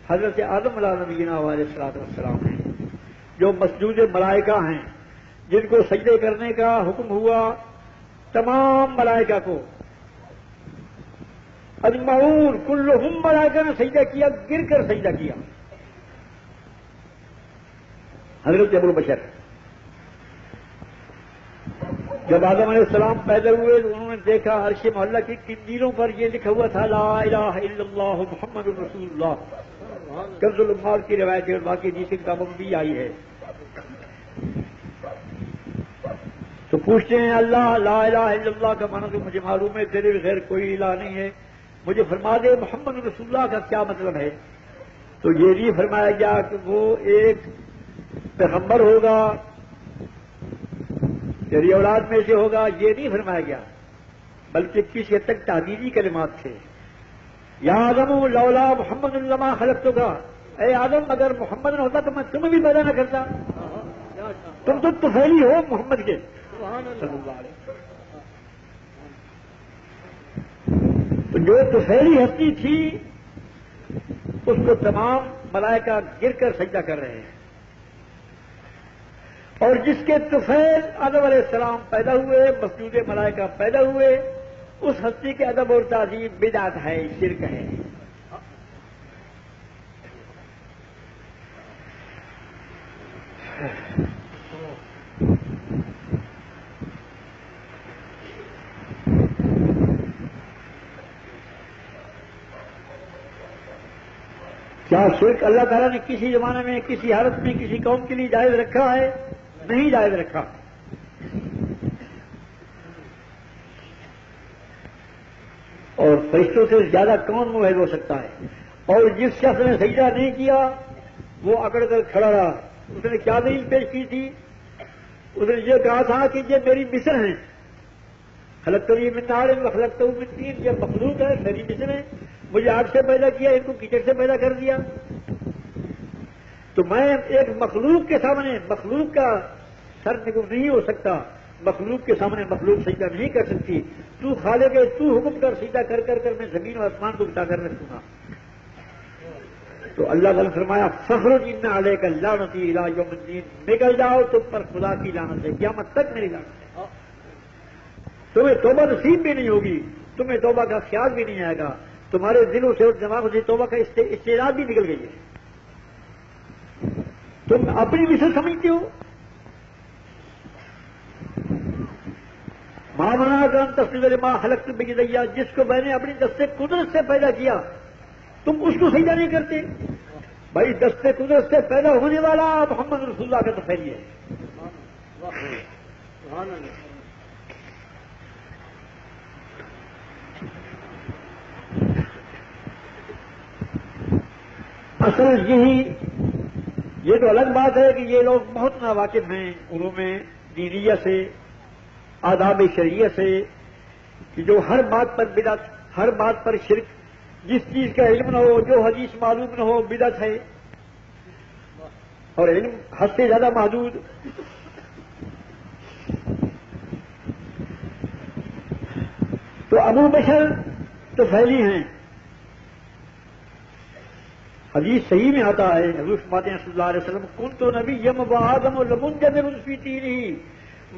حضرت آدم علیہ نبینا علیہ السلام ہیں، جو مسجود ملائکہ ہیں، جن کو سجدے کرنے کا حکم ہوا تمام ملائکہ کو، اجمعون کلہم ملائکہ نے سجدہ کیا، گر کر سجدہ کیا۔ حضرت ابو بشر جب آدم علیہ السلام پیدا ہوئے تو انہوں نے دیکھا عرش معلیٰ کی قندیلوں پر یہ لکھا ہوا تھا لا الہ الا اللہ محمد رسول اللہ۔ کنز الاموال کی روایت اور باقی حدیث کتابوں میں بھی آئی ہے۔ تو پوچھتے ہیں اللہ لا الہ الا اللہ کا معنی تو مجھے معلوم ہے، تیرے بغیر کوئی الہ نہیں ہے، مجھے فرما دے محمد رسول اللہ کا کیا مطلب ہے؟ تو یہ نہیں فرمایا گیا کہ وہ ایک پیغمبر ہوگا، تیری اولاد میں سے ہوگا، یہ نہیں فرمایا گیا، بلکہ کسی حد تک تعبیری کلمات تھے۔ یا آدم لولا محمد لما خلقتک، اے آدم اگر محمد نہ ہوتا تو میں تمہیں بھی پیدا نہ کرتا، تم تو طفیلی ہو محمد کے صلی اللہ علیہ وسلم۔ تو جو طفیلی ہستی تھی اس کو تمام ملائکہ گر کر سجدہ کر رہے ہیں، اور جس کے طفیل آدم علیہ السلام پیدا ہوئے، مسجود ملائکہ پیدا ہوئے، اس ہستی کے ادب اور تعظیم بدعت ہے، شرک ہے۔ کیا شرک اللہ تعالیٰ نے کسی زمانے میں، کسی حالت میں، کسی قوم کے لیے جائز رکھا ہے؟ نہیں جائز رکھا۔ اور فرشتوں سے زیادہ کون موحد ہو سکتا ہے؟ اور جس شخص نے سجدہ نہیں کیا وہ اکڑ کر کھڑا رہا۔ اس نے کیا دلیل پیش کی تھی؟ اس نے یہ کہا تھا کہ یہ میری مثل ہیں، خلقتنی من نار وخلقتہ من طین، یہ مخلوق ہے، میری مثل ہے، مجھے آگ سے پیدا کیا، ان کو کیچڑ سے پیدا کر دیا، تو میں ایک مخلوق کے سامنے مخلوق کا سر نگو نہیں ہو سکتا، مخلوق کے سامنے مخلوق سجدہ نہیں کر سکتی، تو خالق ہے، تو حکم کر، سجدہ کر کر کر میں زمین و آسمان کو بتا کر رکھوں گا۔ تو اللہ تعالیٰ نے فرمایا فخرج ان علیک لعنتی الی یوم الدین، نکل جاؤ تم پر خدا کی لعنت ہے، قیامت تک میری لعنت ہے، تمہیں توبہ نصیب بھی نہیں ہوگی، تمہیں توبہ کا خیال بھی نہیں آئے گا، تمہارے دلوں سے اور دماغوں سے توبہ کا استعداد بھی نکل گئی ہے، تم اپنی مثل سمجھتے ہو۔ مامنا گرم تصویر ماں حلق بگیا، جس کو میں نے اپنی دست قدرت سے پیدا کیا تم اس کو سجدہ نہیں کرتے؟ بھائی دست قدرت سے پیدا ہونے والا محمد رسول اللہ کا تفیلی ہے. اصل یہ تو الگ بات ہے کہ یہ لوگ بہت ناواقف ہیں علوم دینیہ سے، آداب شریعہ سے، کہ جو ہر بات پر بدعت، ہر بات پر شرک، جس چیز کا علم نہ ہو، جو حدیث معلوم نہ ہو، بدعت ہے، اور علم حد سے زیادہ محدود. تو ابو بشر تو پھیلی ہیں. حدیث صحیح میں آتا ہے، حضور فرماتے ہیں صلی اللہ علیہ وسلم کنت نبیم و آدم لمنجمر فی طینہ،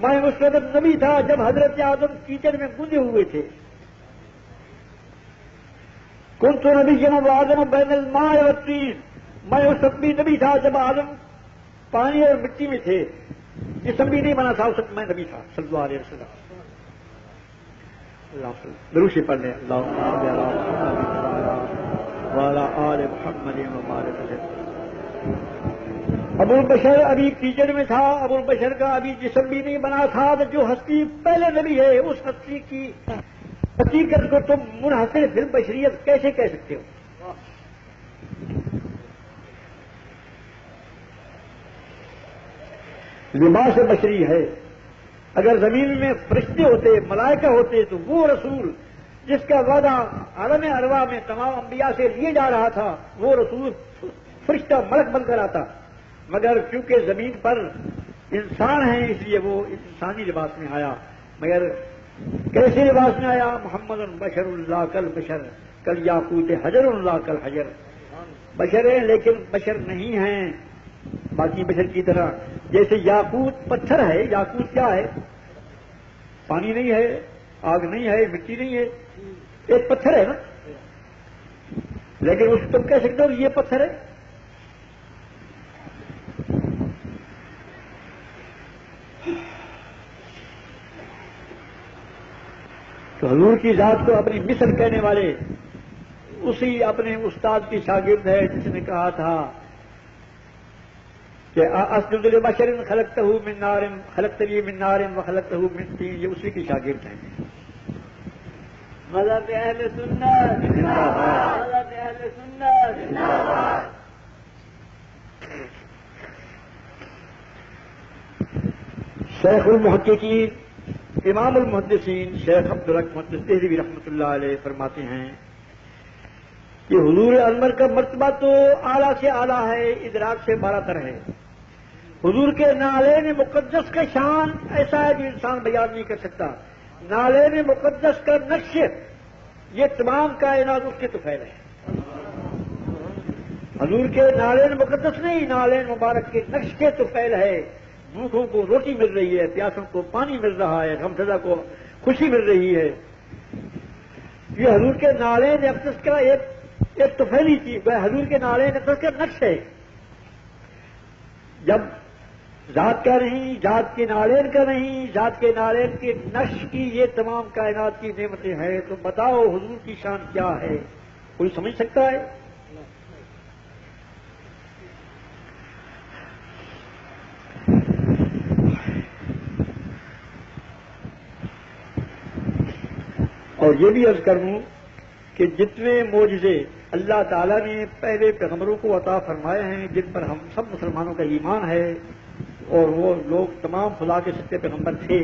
میں اس وقت نبی تھا جب حضرت آدم کیچڑ میں گندے ہوئے تھے. کنت نبیم و آدم بین الماء والطین، میں اس وقت بھی نبی تھا جب آدم پانی اور مٹی میں تھے، جسم بھی نہیں بنا تھا، اس وقت میں نبی تھا صلی اللہ علیہ وسلم. اللہ درود سے پڑھ لیں. اللہم صل علی محمد وعلی آل محمد وبارک وسلم. ابو البشر ابھی کیچڑ میں تھا، ابو البشر کا ابھی جسم بھی نہیں بنا تھا، تو جو ہستی پہلے نبی ہے اس ہستی کی حقیقت کو تم منحصر فی البشریت کیسے کہہ سکتے ہو؟ لباس بشری ہے. اگر زمین میں فرشتے ہوتے، ملائکہ ہوتے، تو وہ رسول جس کا وعدہ عالم ارواح میں تمام انبیاء سے لیے جا رہا تھا، وہ رسول فرشتہ ملک بن کر آتا. مگر کیونکہ زمین پر انسان ہیں اس لیے وہ انسانی لباس میں آیا. مگر کیسے لباس میں آیا؟ محمد بشر اللہ کل بشر کل یاقوت حجر اللہ کل حجر. بشر ہیں لیکن بشر نہیں ہیں باقی بشر کی طرح. جیسے یاقوت پتھر ہے، یاقوت کیا ہے؟ پانی نہیں ہے، آگ نہیں ہے، مٹی نہیں ہے، ایک پتھر ہے نا. لیکن اس کو تم کہہ سکتے ہو یہ پتھر ہے. تو حضور کی ذات کو اپنی مثل کہنے والے اسی اپنے استاد کی شاگرد ہے جس نے کہا تھا کہ اسجد لبشر خلقتہ من نار خلقتنی من نار وخلقتہ من طین، یہ اسی کی شاگرد ہیں. مذہب اہل سنت زندہ باد، مذہب اہل سنت زندہ باد. شیخ المحققین امام المحدثین شیخ عبدالحق محدث دہلوی رحمۃ اللہ علیہ فرماتے ہیں کہ حضور انور کا مرتبہ تو اعلیٰ سے اعلیٰ ہے، ادراک سے بالا تر ہے. حضور کے نالین مقدس کا شان ایسا ہے جو انسان بیان نہیں کر سکتا. نالین مقدس کا نقش یہ تمام کائنات اس کے طفیل ہے. حضور کے نالین مقدس نہیں، نالین مبارک کے نقش کے طفیل ہے. بھوکوں کو روٹی مل رہی ہے، پیاسوں کو پانی مل رہا ہے، غمزدہ کو خوشی مل رہی ہے. یہ حضور کے نالین اقدس کا ایک طفیلی چیز ہے، حضور کے نالین اقدس کا نقش ہے. جب ذات کا نہیں، ذات کے نالین کا نہیں، ذات کے نالین کے نقش کی یہ تمام کائنات کی نعمتیں ہیں، تو بتاؤ حضور کی شان کیا ہے؟ کوئی سمجھ سکتا ہے؟ اور یہ بھی عرض کروں کہ جتنے معجزے اللہ تعالیٰ نے پہلے پیغمبروں کو عطا فرمائے ہیں، جن پر ہم سب مسلمانوں کا ایمان ہے، اور وہ لوگ تمام خدا کے سچے پیغمبر تھے،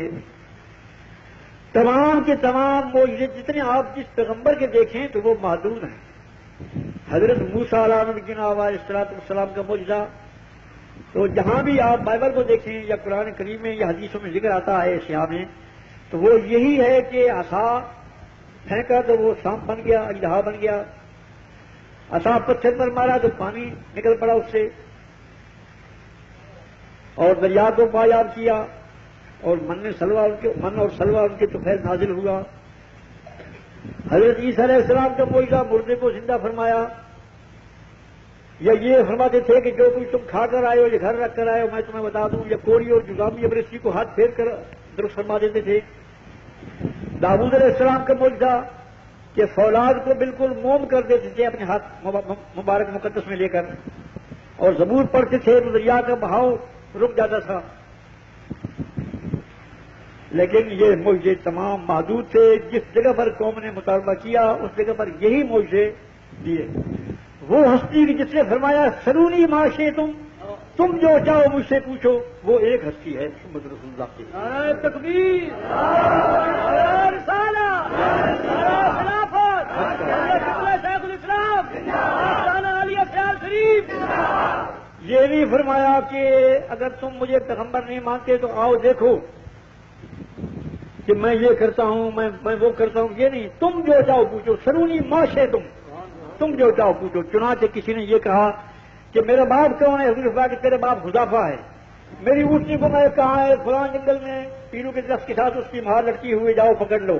تمام کے تمام معجزے جتنے آپ جس پیغمبر کے دیکھیں تو وہ محدود ہیں. حضرت موسیٰ علیہ السلام کا معجزہ تو جہاں بھی آپ بائبل کو دیکھیں یا قرآن کریم میں یا حدیثوں میں ذکر آتا ہے اشیاء میں، تو وہ یہی ہے کہ عصا پھینکا تو وہ سانپ بن گیا، اژدہا بن گیا. عصا پتھر پر مارا تو پانی نکل پڑا اس سے، اور دریا کو پایاب کیا، اور من اور سلوہ ان کے طفیل نازل ہوا. حضرت عیسیٰ علیہ السلام کا معجزہ مردے کو زندہ فرمایا. یا یہ فرماتے تھے کہ جو کچھ تم کھا کر آئے ہو، یہ گھر رکھ کر آئے ہو، میں تمہیں بتا دوں. یا کوڑی اور جزامی ابرسی کو ہاتھ پھیر کر درست فرما دیتے تھے. داؤد علیہ السلام کا معجزہ کہ فولاد کو بالکل موم کر دیتے تھے اپنے ہاتھ مبارک مقدس میں لے کر، اور زبور پڑھتے تھے تو دریا کا بہاؤ رک جاتا تھا. لیکن یہ معجزے تمام محدود تھے. جس جگہ پر قوم نے مطالبہ کیا اس جگہ پر یہی معجزے دیے. وہ ہستی جس نے فرمایا سرونی معاشے تم جو چاہو مجھ سے پوچھو، وہ ایک ہستی ہے محمد رسول اللہ کی. نعرہ تکبیر، نعرہ رسالہ، نعرہ خلافت، شیخ الاسلام، مولانا علی خیال شریف. یہ نہیں فرمایا کہ اگر تم مجھے پیغمبر نہیں مانتے تو آؤ دیکھو کہ میں یہ کرتا ہوں، میں وہ کرتا ہوں. یہ نہیں، تم جو چاہو پوچھو. سرونی معاشے تم جو چاہو پوچھو. چنانچہ کسی نے یہ کہا کہ میرا باپ کون ہے؟ حضور نے کہا کہ تیرے باپ حذیفہ ہے. میری اونٹنی کو میں کہاں ہے؟ فلاں جنگل میں پیروں کے درخت کے ساتھ اس کی مہار لٹکی ہوئی، جاؤ پکڑ لو.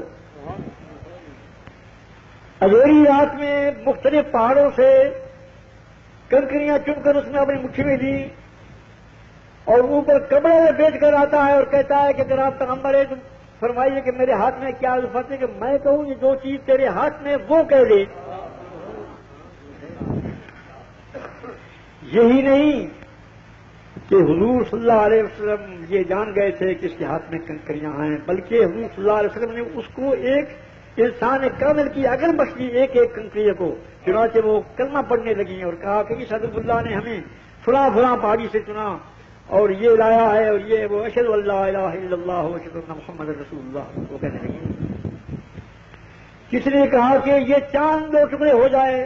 اجوری رات میں مختلف پہاڑوں سے کنکریاں چن کر اس نے اپنی مٹھی میں دی اور اوپر کپڑے میں بیچ کر آتا ہے اور کہتا ہے کہ اگر آپ پیغمبر ہے تو فرمائیے کہ میرے ہاتھ میں کیا الفت ہے کہ میں کہوں یہ جو چیز تیرے ہاتھ میں وہ کہہ دے. یہی نہیں کہ حضور صلی اللہ علیہ وسلم یہ جان گئے تھے کہ اس کے ہاتھ میں کنکریاں ہیں، بلکہ حضور صلی اللہ علیہ وسلم نے اس کو ایک انسان کامل کی عقل بخش دی ایک ایک کنکری کو. چنانچہ وہ کلمہ پڑھنے لگی اور کہا کہ اس حضرت اللہ نے ہمیں فلاں فلاں پہاڑی سے چنا اور یہ لایا ہے اور یہ وہ اشہد ان لا الہ الا اللہ و اشہد ان محمد رسول اللہ. وہ کہنے لگی. کس نے کہا کہ یہ چاند دو ٹکڑے ہو جائے.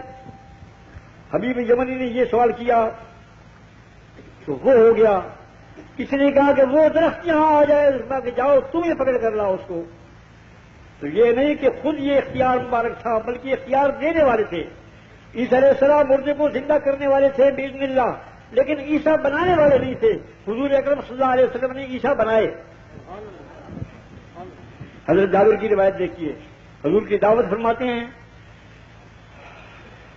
حبیب یمنی نے یہ سوال کیا تو وہ ہو گیا. کسی نے کہا کہ وہ درخت یہاں آ جائے، اس میں کہ جاؤ تم یہ پکڑ کر لاؤ اس کو. تو یہ نہیں کہ خود یہ اختیار مبارک تھا بلکہ اختیار دینے والے تھے. عیسیٰ علیہ السلام مردے کو زندہ کرنے والے تھے باذن اللہ، لیکن عیسیٰ بنانے والے نہیں تھے. حضور اکرم صلی اللہ علیہ وسلم نے عیسیٰ بنائے. حضرت جابر کی روایت دیکھیے. حضور کی دعوت فرماتے ہیں.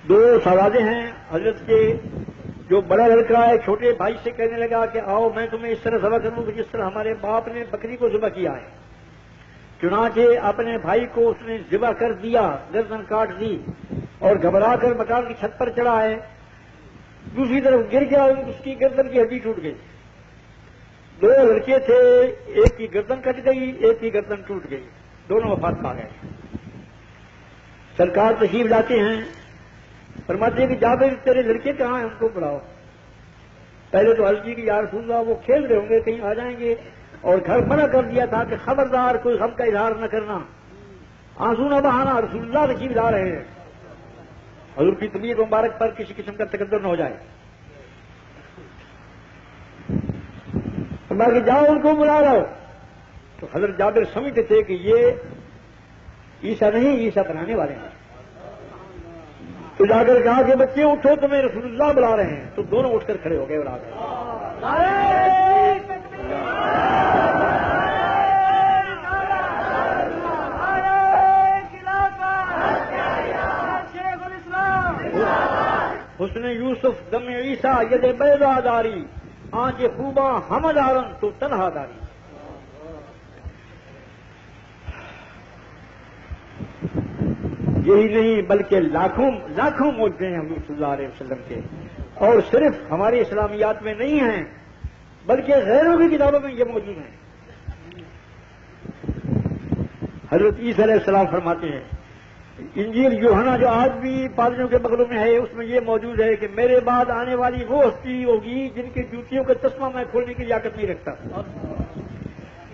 دو شہزادے ہیں حضرت کے. جو بڑا لڑکا ہے چھوٹے بھائی سے کہنے لگا کہ آؤ میں تمہیں اس طرح ذبح کروں کہ جس طرح ہمارے باپ نے بکری کو ذبح کیا ہے. چنانچہ اپنے بھائی کو اس نے ذبح کر دیا، گردن کاٹ دی اور گھبرا کر مکان کی چھت پر چڑھا ہے. دوسری طرف گر گیا، اس کی گردن کی ہڈی ٹوٹ گئی. دو لڑکے تھے، ایک کی گردن کٹ گئی، ایک کی گردن ٹوٹ گئی. دونوں وفات پا گئے. سرکار تشریف لاتے ہیں، فرماتے ہیں کہ جابر تیرے لڑکے کہاں ہیں؟ ان کو بلاؤ. پہلے تو عرض کی کہ یا رسول اللہ وہ کھیل رہے ہوں گے، کہیں آ جائیں گے، اور گھر منع کر دیا تھا کہ خبردار کوئی غم کا اظہار نہ کرنا، آنسو نہ بہانا، رسول اللہ تشریف لا رہے ہیں، حضور کی طبیعت مبارک پر کسی قسم کا تقدر نہ ہو جائے. فرمایا کہ جاؤ ان کو بلا لو. تو حضرت جابر سمجھتے تھے کہ یہ عیسیٰ نہیں، عیسیٰ بنانے والے ہیں. تو جا کر کہا کہ بچے اٹھو تمہیں رسول اللہ بلا رہے ہیں. تو دونوں اٹھ کر کھڑے ہو گئے اور آ گئے. حسن یوسف دم عیسیٰ ید بیضا داری، آنچ خوباں ہم دارن تو تنہا داری. یہی نہیں بلکہ لاکھوں معجزے ہیں حضور صلی اللہ علیہ وسلم کے، اور صرف ہماری اسلامیات میں نہیں ہیں بلکہ غیروں کی کتابوں میں یہ موجود ہیں. حضرت عیسیٰ علیہ السلام فرماتے ہیں، انجیل یوحنا جو آج بھی پادریوں کے بغلوں میں ہے اس میں یہ موجود ہے کہ میرے بعد آنے والی وہ ہستی ہوگی جن کی جوتیوں کا تسمہ میں کھولنے کی لیاقت نہیں رکھتا.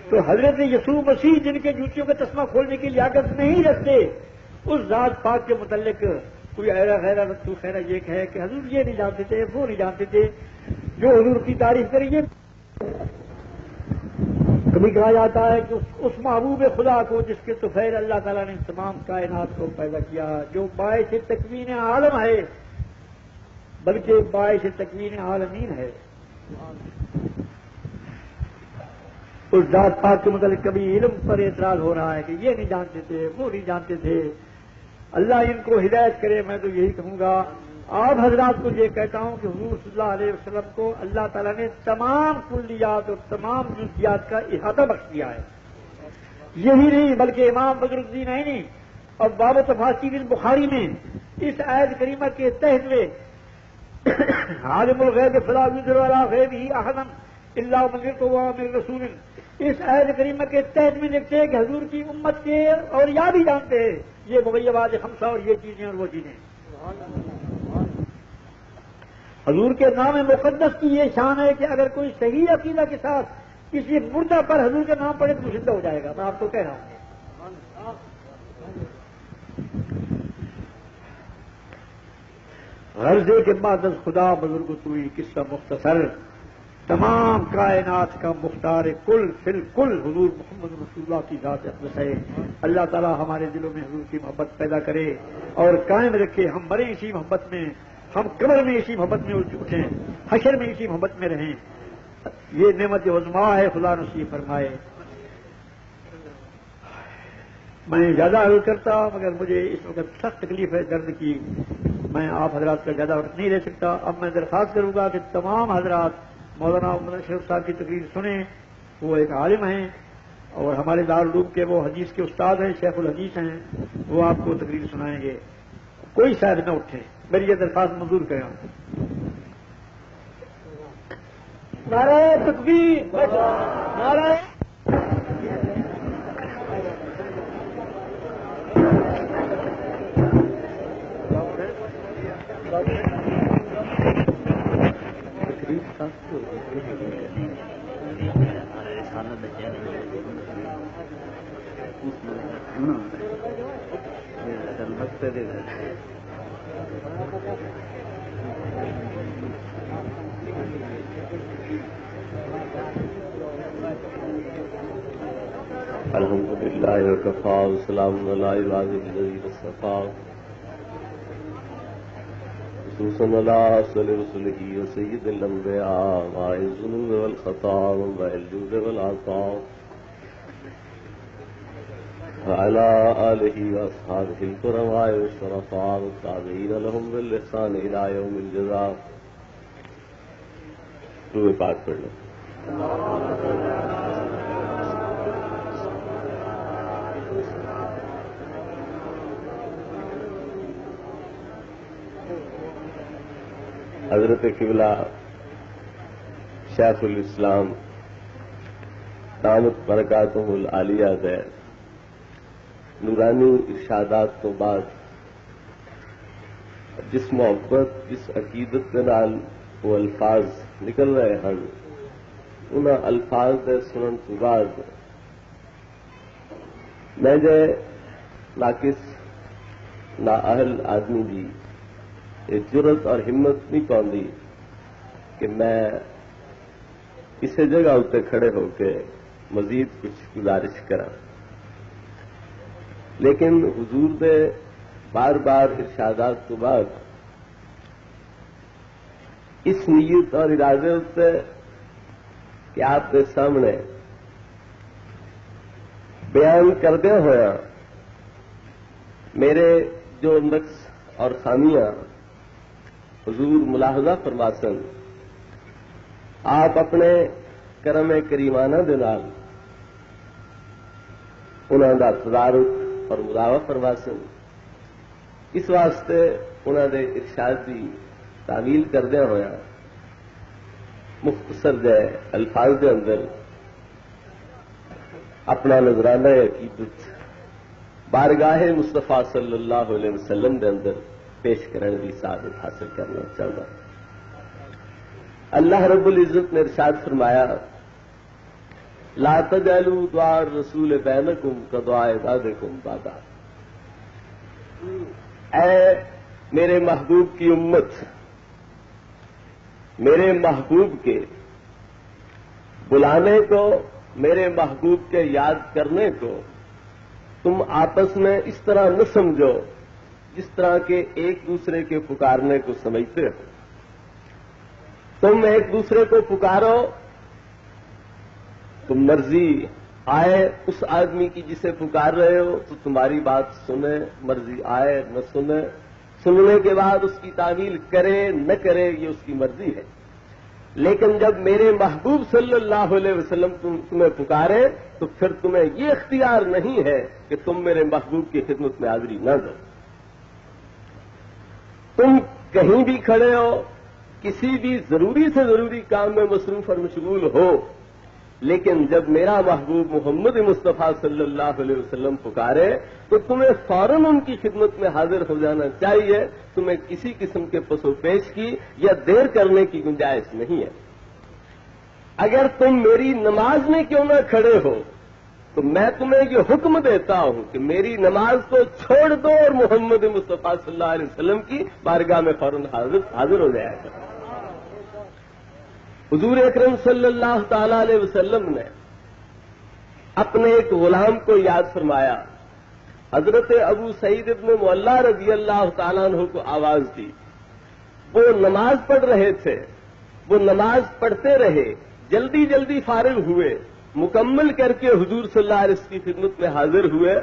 تو حضرت یسوع مسیح جن کے جوتیوں کا تسمہ کھولنے کی لیاقت نہیں رکھتے، اس ذات پاک کے متعلق کوئی ایرا خیرا رتو خیرا یہ کہے کہ حضور یہ نہیں جانتے تھے، وہ نہیں جانتے تھے، جو حضور کی تعریف کریے. کبھی کہا جاتا ہے کہ اس محبوب خدا کو جس کے طفیل اللہ تعالیٰ نے تمام کائنات کو پیدا کیا، جو باعث تکوین عالم ہے بلکہ باعث تکوین عالمین ہے، اس ذات پاک کے متعلق کبھی علم پر اعتراض ہو رہا ہے کہ یہ نہیں جانتے تھے، وہ نہیں جانتے تھے. اللہ ان کو ہدایت کرے. میں تو یہی کہوں گا، آپ حضرات کو یہ کہتا ہوں کہ حضور صلی اللہ علیہ وسلم کو اللہ تعالیٰ نے تمام کلیات اور تمام جزیات کا احاطہ بخش دیا ہے. یہی نہیں بلکہ امام بدر الدین عینی اور باب تفاسیر البخاری میں اس آیت کریمہ کے تحت میں عالم الغیب فلا یظہر علی غیبہ احدا الا من ارتضی من رسول، اس آیت کریمہ کے تحت میں لکھتے ہیں کہ حضور کی امت کے اور یا بھی جانتے ہیں یہ مغیبات خمسہ اور یہ چیزیں اور وہ چیزیں۔ حضور کے نام مقدس کی یہ شان ہے کہ اگر کوئی صحیح عقیدہ کے ساتھ کسی مردہ پر حضور کا نام پڑھے تو زندہ ہو جائے گا، میں آپ کو کہہ رہا ہوں۔ غرضے کے بعد از خدا بزرگ توئی قصہ مختصر، تمام کائنات کا مختار کل فی الکل حضور محمد رسول اللہ کی ذات اقدس ہے۔ اللہ تعالی ہمارے دلوں میں حضور کی محبت پیدا کرے اور قائم رکھے، ہم مریں اسی محبت میں، ہم قبر میں اسی محبت میں اٹھیں، حشر میں اسی محبت میں رہیں، یہ نعمت عظمیٰ ہے، خدا نصیب فرمائے۔ میں زیادہ عرض کرتا مگر مجھے اس وقت سخت تکلیف ہے درد کی، میں آپ حضرات کا زیادہ وقت نہیں لے سکتا۔ اب میں درخواست کروں گا کہ تمام حضرات مولانا محمد اشرف صاحب کی تقریر سنیں، وہ ایک عالم ہیں اور ہمارے دارالعلوم کے وہ حدیث کے استاد ہیں، شیخ الحدیث ہیں، وہ آپ کو تقریر سنائیں گے۔ کوئی شاید نہ اٹھے، میری یہ درخواست منظور کریں۔ نعرہ تکبیر، نعرہ الحمد للہ وکفا وسلام علی عبادہ الذین اصطفیٰ خصوصاً علی افضل رسلہ وسید الانبیاء ماء الذنوب والخطا وماء الجود والعطاء وعلى آلہ واصحابہ الکرماء والشرفاء والتابعین لهم بالإحسان إلی یوم الجزاء۔ درود پاک پڑھ لو۔ حضرت قبلہ شیخ الاسلام دامت برکاتہ العالیہ دے نورانی ارشادات تو بعد جس محبت جس عقیدت کے نال وہ الفاظ نکل رہے ہیں، انہاں الفاظ دے سنن تو بعد میں جے ناقص نااہل آدمی دی جرت اور ہمت نہیں پاندی کہ میں کسی جگہ اتنے کھڑے ہو کے مزید کچھ گزارش کرا، لیکن حضور دے بار بار ارشادات تو بعد اس نیت اور ارادے اتنے کہ آپ کے سامنے بیان کردے ہویا میرے جو نقص اور خامیاں حضور ملاحظہ فرماسن، آپ اپنے کرم کریمانہ دے نال انہاں دا تدارک اور مداوا فرماسن۔ اس واسطے انہاں دے ارشاد دی تعویل کردیا ہویا مختصر دے الفاظ دے اندر اپنا نذرانہ عقیدت بارگاہ مصطفیٰ صلی اللہ علیہ وسلم دے اندر پیش کرنے کی سعادت حاصل کرنا چاہتا۔ اللہ رب العزت نے ارشاد فرمایا لا تجعلوا دعاء الرسول بینکم کدعاء بعضکم بعضا، اے میرے محبوب کی امت، میرے محبوب کے بلانے کو، میرے محبوب کے یاد کرنے کو تم آپس میں اس طرح نہ سمجھو جس طرح کے ایک دوسرے کے پکارنے کو سمجھتے ہو۔ تم ایک دوسرے کو پکارو، تم مرضی آئے اس آدمی کی جسے پکار رہے ہو تو تمہاری بات سنے، مرضی آئے نہ سنے، سننے کے بعد اس کی تعمیل کرے نہ کرے یہ اس کی مرضی ہے، لیکن جب میرے محبوب صلی اللہ علیہ وسلم تمہیں پکارے تو پھر تمہیں یہ اختیار نہیں ہے کہ تم میرے محبوب کی خدمت میں حاضری نہ دو. تم کہیں بھی کھڑے ہو، کسی بھی ضروری سے ضروری کام میں مصروف اور مشغول ہو، لیکن جب میرا محبوب محمد مصطفیٰ صلی اللہ علیہ وسلم پکارے تو تمہیں فوراً ان کی خدمت میں حاضر ہو جانا چاہیے. تمہیں کسی قسم کے پس و پیش کی یا دیر کرنے کی گنجائش نہیں ہے. اگر تم میری نماز میں کیوں نہ کھڑے ہو تو میں تمہیں یہ حکم دیتا ہوں کہ میری نماز کو چھوڑ دو اور محمد مصطفیٰ صلی اللہ علیہ وسلم کی بارگاہ میں فوراً حاضر ہو جایا کرو. حضور اکرم صلی اللہ تعالی علیہ وسلم نے اپنے ایک غلام کو یاد فرمایا. حضرت ابو سعید ابن معلہ رضی اللہ تعالیٰ عنہ کو آواز دی. وہ نماز پڑھ رہے تھے، وہ نماز پڑھتے رہے، جلدی جلدی فارغ ہوئے، مکمل کر کے حضور صلی اللہ علیہ وسلم کی خدمت میں حاضر ہوئے.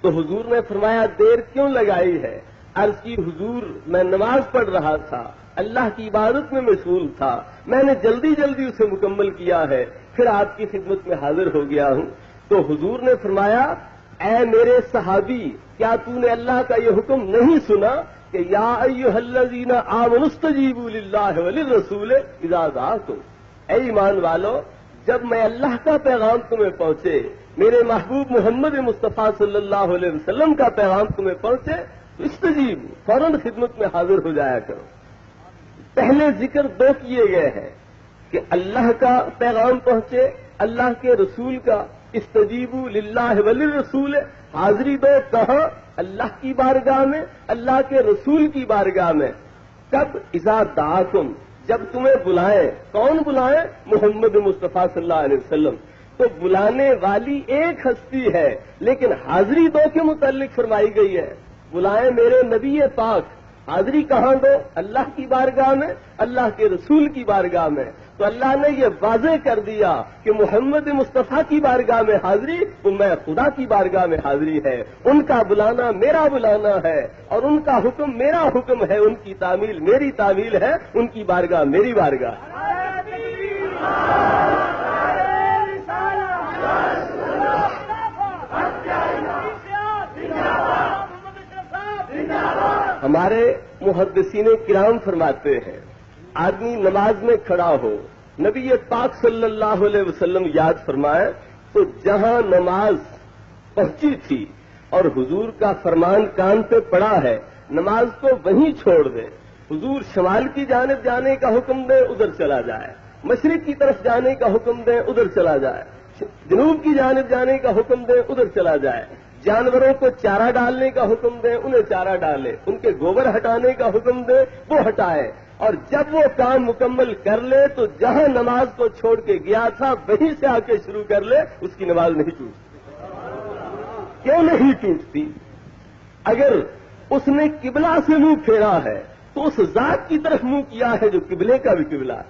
تو حضور نے فرمایا دیر کیوں لگائی ہے؟ عرض کی حضور میں نماز پڑھ رہا تھا، اللہ کی عبادت میں مشغول تھا، میں نے جلدی جلدی اسے مکمل کیا ہے، پھر آپ کی خدمت میں حاضر ہو گیا ہوں. تو حضور نے فرمایا اے میرے صحابی، کیا تو نے اللہ کا یہ حکم نہیں سنا کہ یا ایھا الذین آمنوا استجیبوا للہ وللرسول اذا دعاکم؟ اے ایمان والو، جب میں اللہ کا پیغام تمہیں پہنچے، میرے محبوب محمد مصطفیٰ صلی اللہ علیہ وسلم کا پیغام تمہیں پہنچے تو استجیب، فوراً خدمت میں حاضر ہو جایا کرو. پہلے ذکر دو کیے گئے ہیں کہ اللہ کا پیغام پہنچے، اللہ کے رسول کا. استجیبوا للہ وللرسول، حاضری دو کہاں؟ اللہ کی بارگاہ میں، اللہ کے رسول کی بارگاہ میں. کب؟ اذا دعاکم، جب تمہیں بلائیں. کون بلائیں؟ محمد مصطفیٰ صلی اللہ علیہ وسلم. تو بلانے والی ایک ہستی ہے لیکن حاضری دو کے متعلق فرمائی گئی ہے. بلائیں میرے نبی پاک، حاضری کہاں دو؟ اللہ کی بارگاہ میں، اللہ کے رسول کی بارگاہ میں. تو اللہ نے یہ واضح کر دیا کہ محمد مصطفیٰ کی بارگاہ میں حاضری وہ میں خدا کی بارگاہ میں حاضری ہے. ان کا بلانا میرا بلانا ہے اور ان کا حکم میرا حکم ہے، ان کی تعمیل میری تعمیل ہے، ان کی بارگاہ میری بارگاہ. ہمارے محدثین کرام فرماتے ہیں آدمی نماز میں کھڑا ہو، نبی پاک صلی اللہ علیہ وسلم یاد فرمائے تو جہاں نماز پہنچی تھی اور حضور کا فرمان کان پہ پڑا ہے، نماز کو وہیں چھوڑ دے. حضور شمال کی جانب جانے کا حکم دے، ادھر چلا جائے. مشرق کی طرف جانے کا حکم دے، ادھر چلا جائے. جنوب کی جانب جانے کا حکم دے، ادھر چلا جائے. جانوروں کو چارہ ڈالنے کا حکم دے، انہیں چارہ ڈالے. ان کے گوبر ہٹانے کا حکم دے، وہ ہٹائے. اور جب وہ کام مکمل کر لے تو جہاں نماز کو چھوڑ کے گیا تھا وہیں سے آ کے شروع کر لے، اس کی نماز نہیں ٹوٹتی. کیوں نہیں ٹوٹتی؟ اگر اس نے قبلہ سے منہ پھیرا ہے تو اس ذات کی طرف منہ کیا ہے جو قبلے کا بھی قبلہ ہے.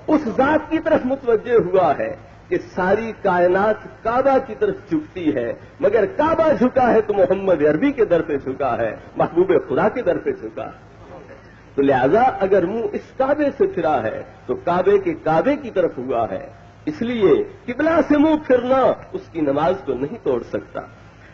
اس ذات کی طرف متوجہ ہوا ہے کہ ساری کائنات کعبہ کی طرف جھکتی ہے، مگر کعبہ جھکا ہے تو محمد عربی کے در پہ جھکا ہے، محبوب خدا کے در پہ جھکا ہے. تو لہذا اگر منہ اس کعبے سے پھرا ہے تو کعبے کے کعبے کی طرف ہوا ہے. اس لیے قبلہ سے منہ پھرنا اس کی نماز کو نہیں توڑ سکتا.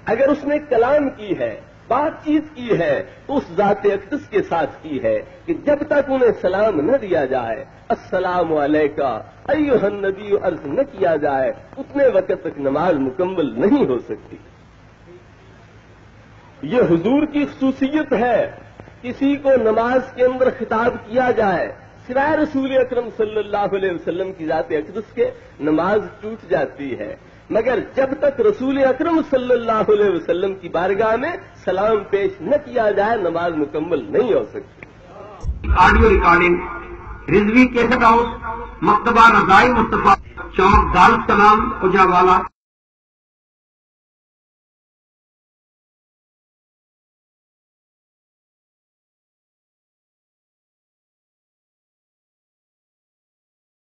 اگر اس نے کلام کی ہے، بات چیت کی ہے تو اس ذات اقدس کے ساتھ کی ہے کہ جب تک انہیں سلام نہ دیا جائے، السلام علیکہ ایھا النبی عرض نہ کیا جائے، اتنے وقت تک نماز مکمل نہیں ہو سکتی. یہ حضور کی خصوصیت ہے. کسی کو نماز کے اندر خطاب کیا جائے سوائے رسول اکرم صلی اللہ علیہ وسلم کی ذات اقدس کے، نماز ٹوٹ جاتی ہے. مگر جب تک رسول اکرم صلی اللہ علیہ وسلم کی بارگاہ میں سلام پیش نہ کیا جائے نماز مکمل نہیں ہو سکتی. Audio recording Razvi cassette house, مکتبہ رضائی مصطفیٰ چوک، دارالسلام، اجاوالا.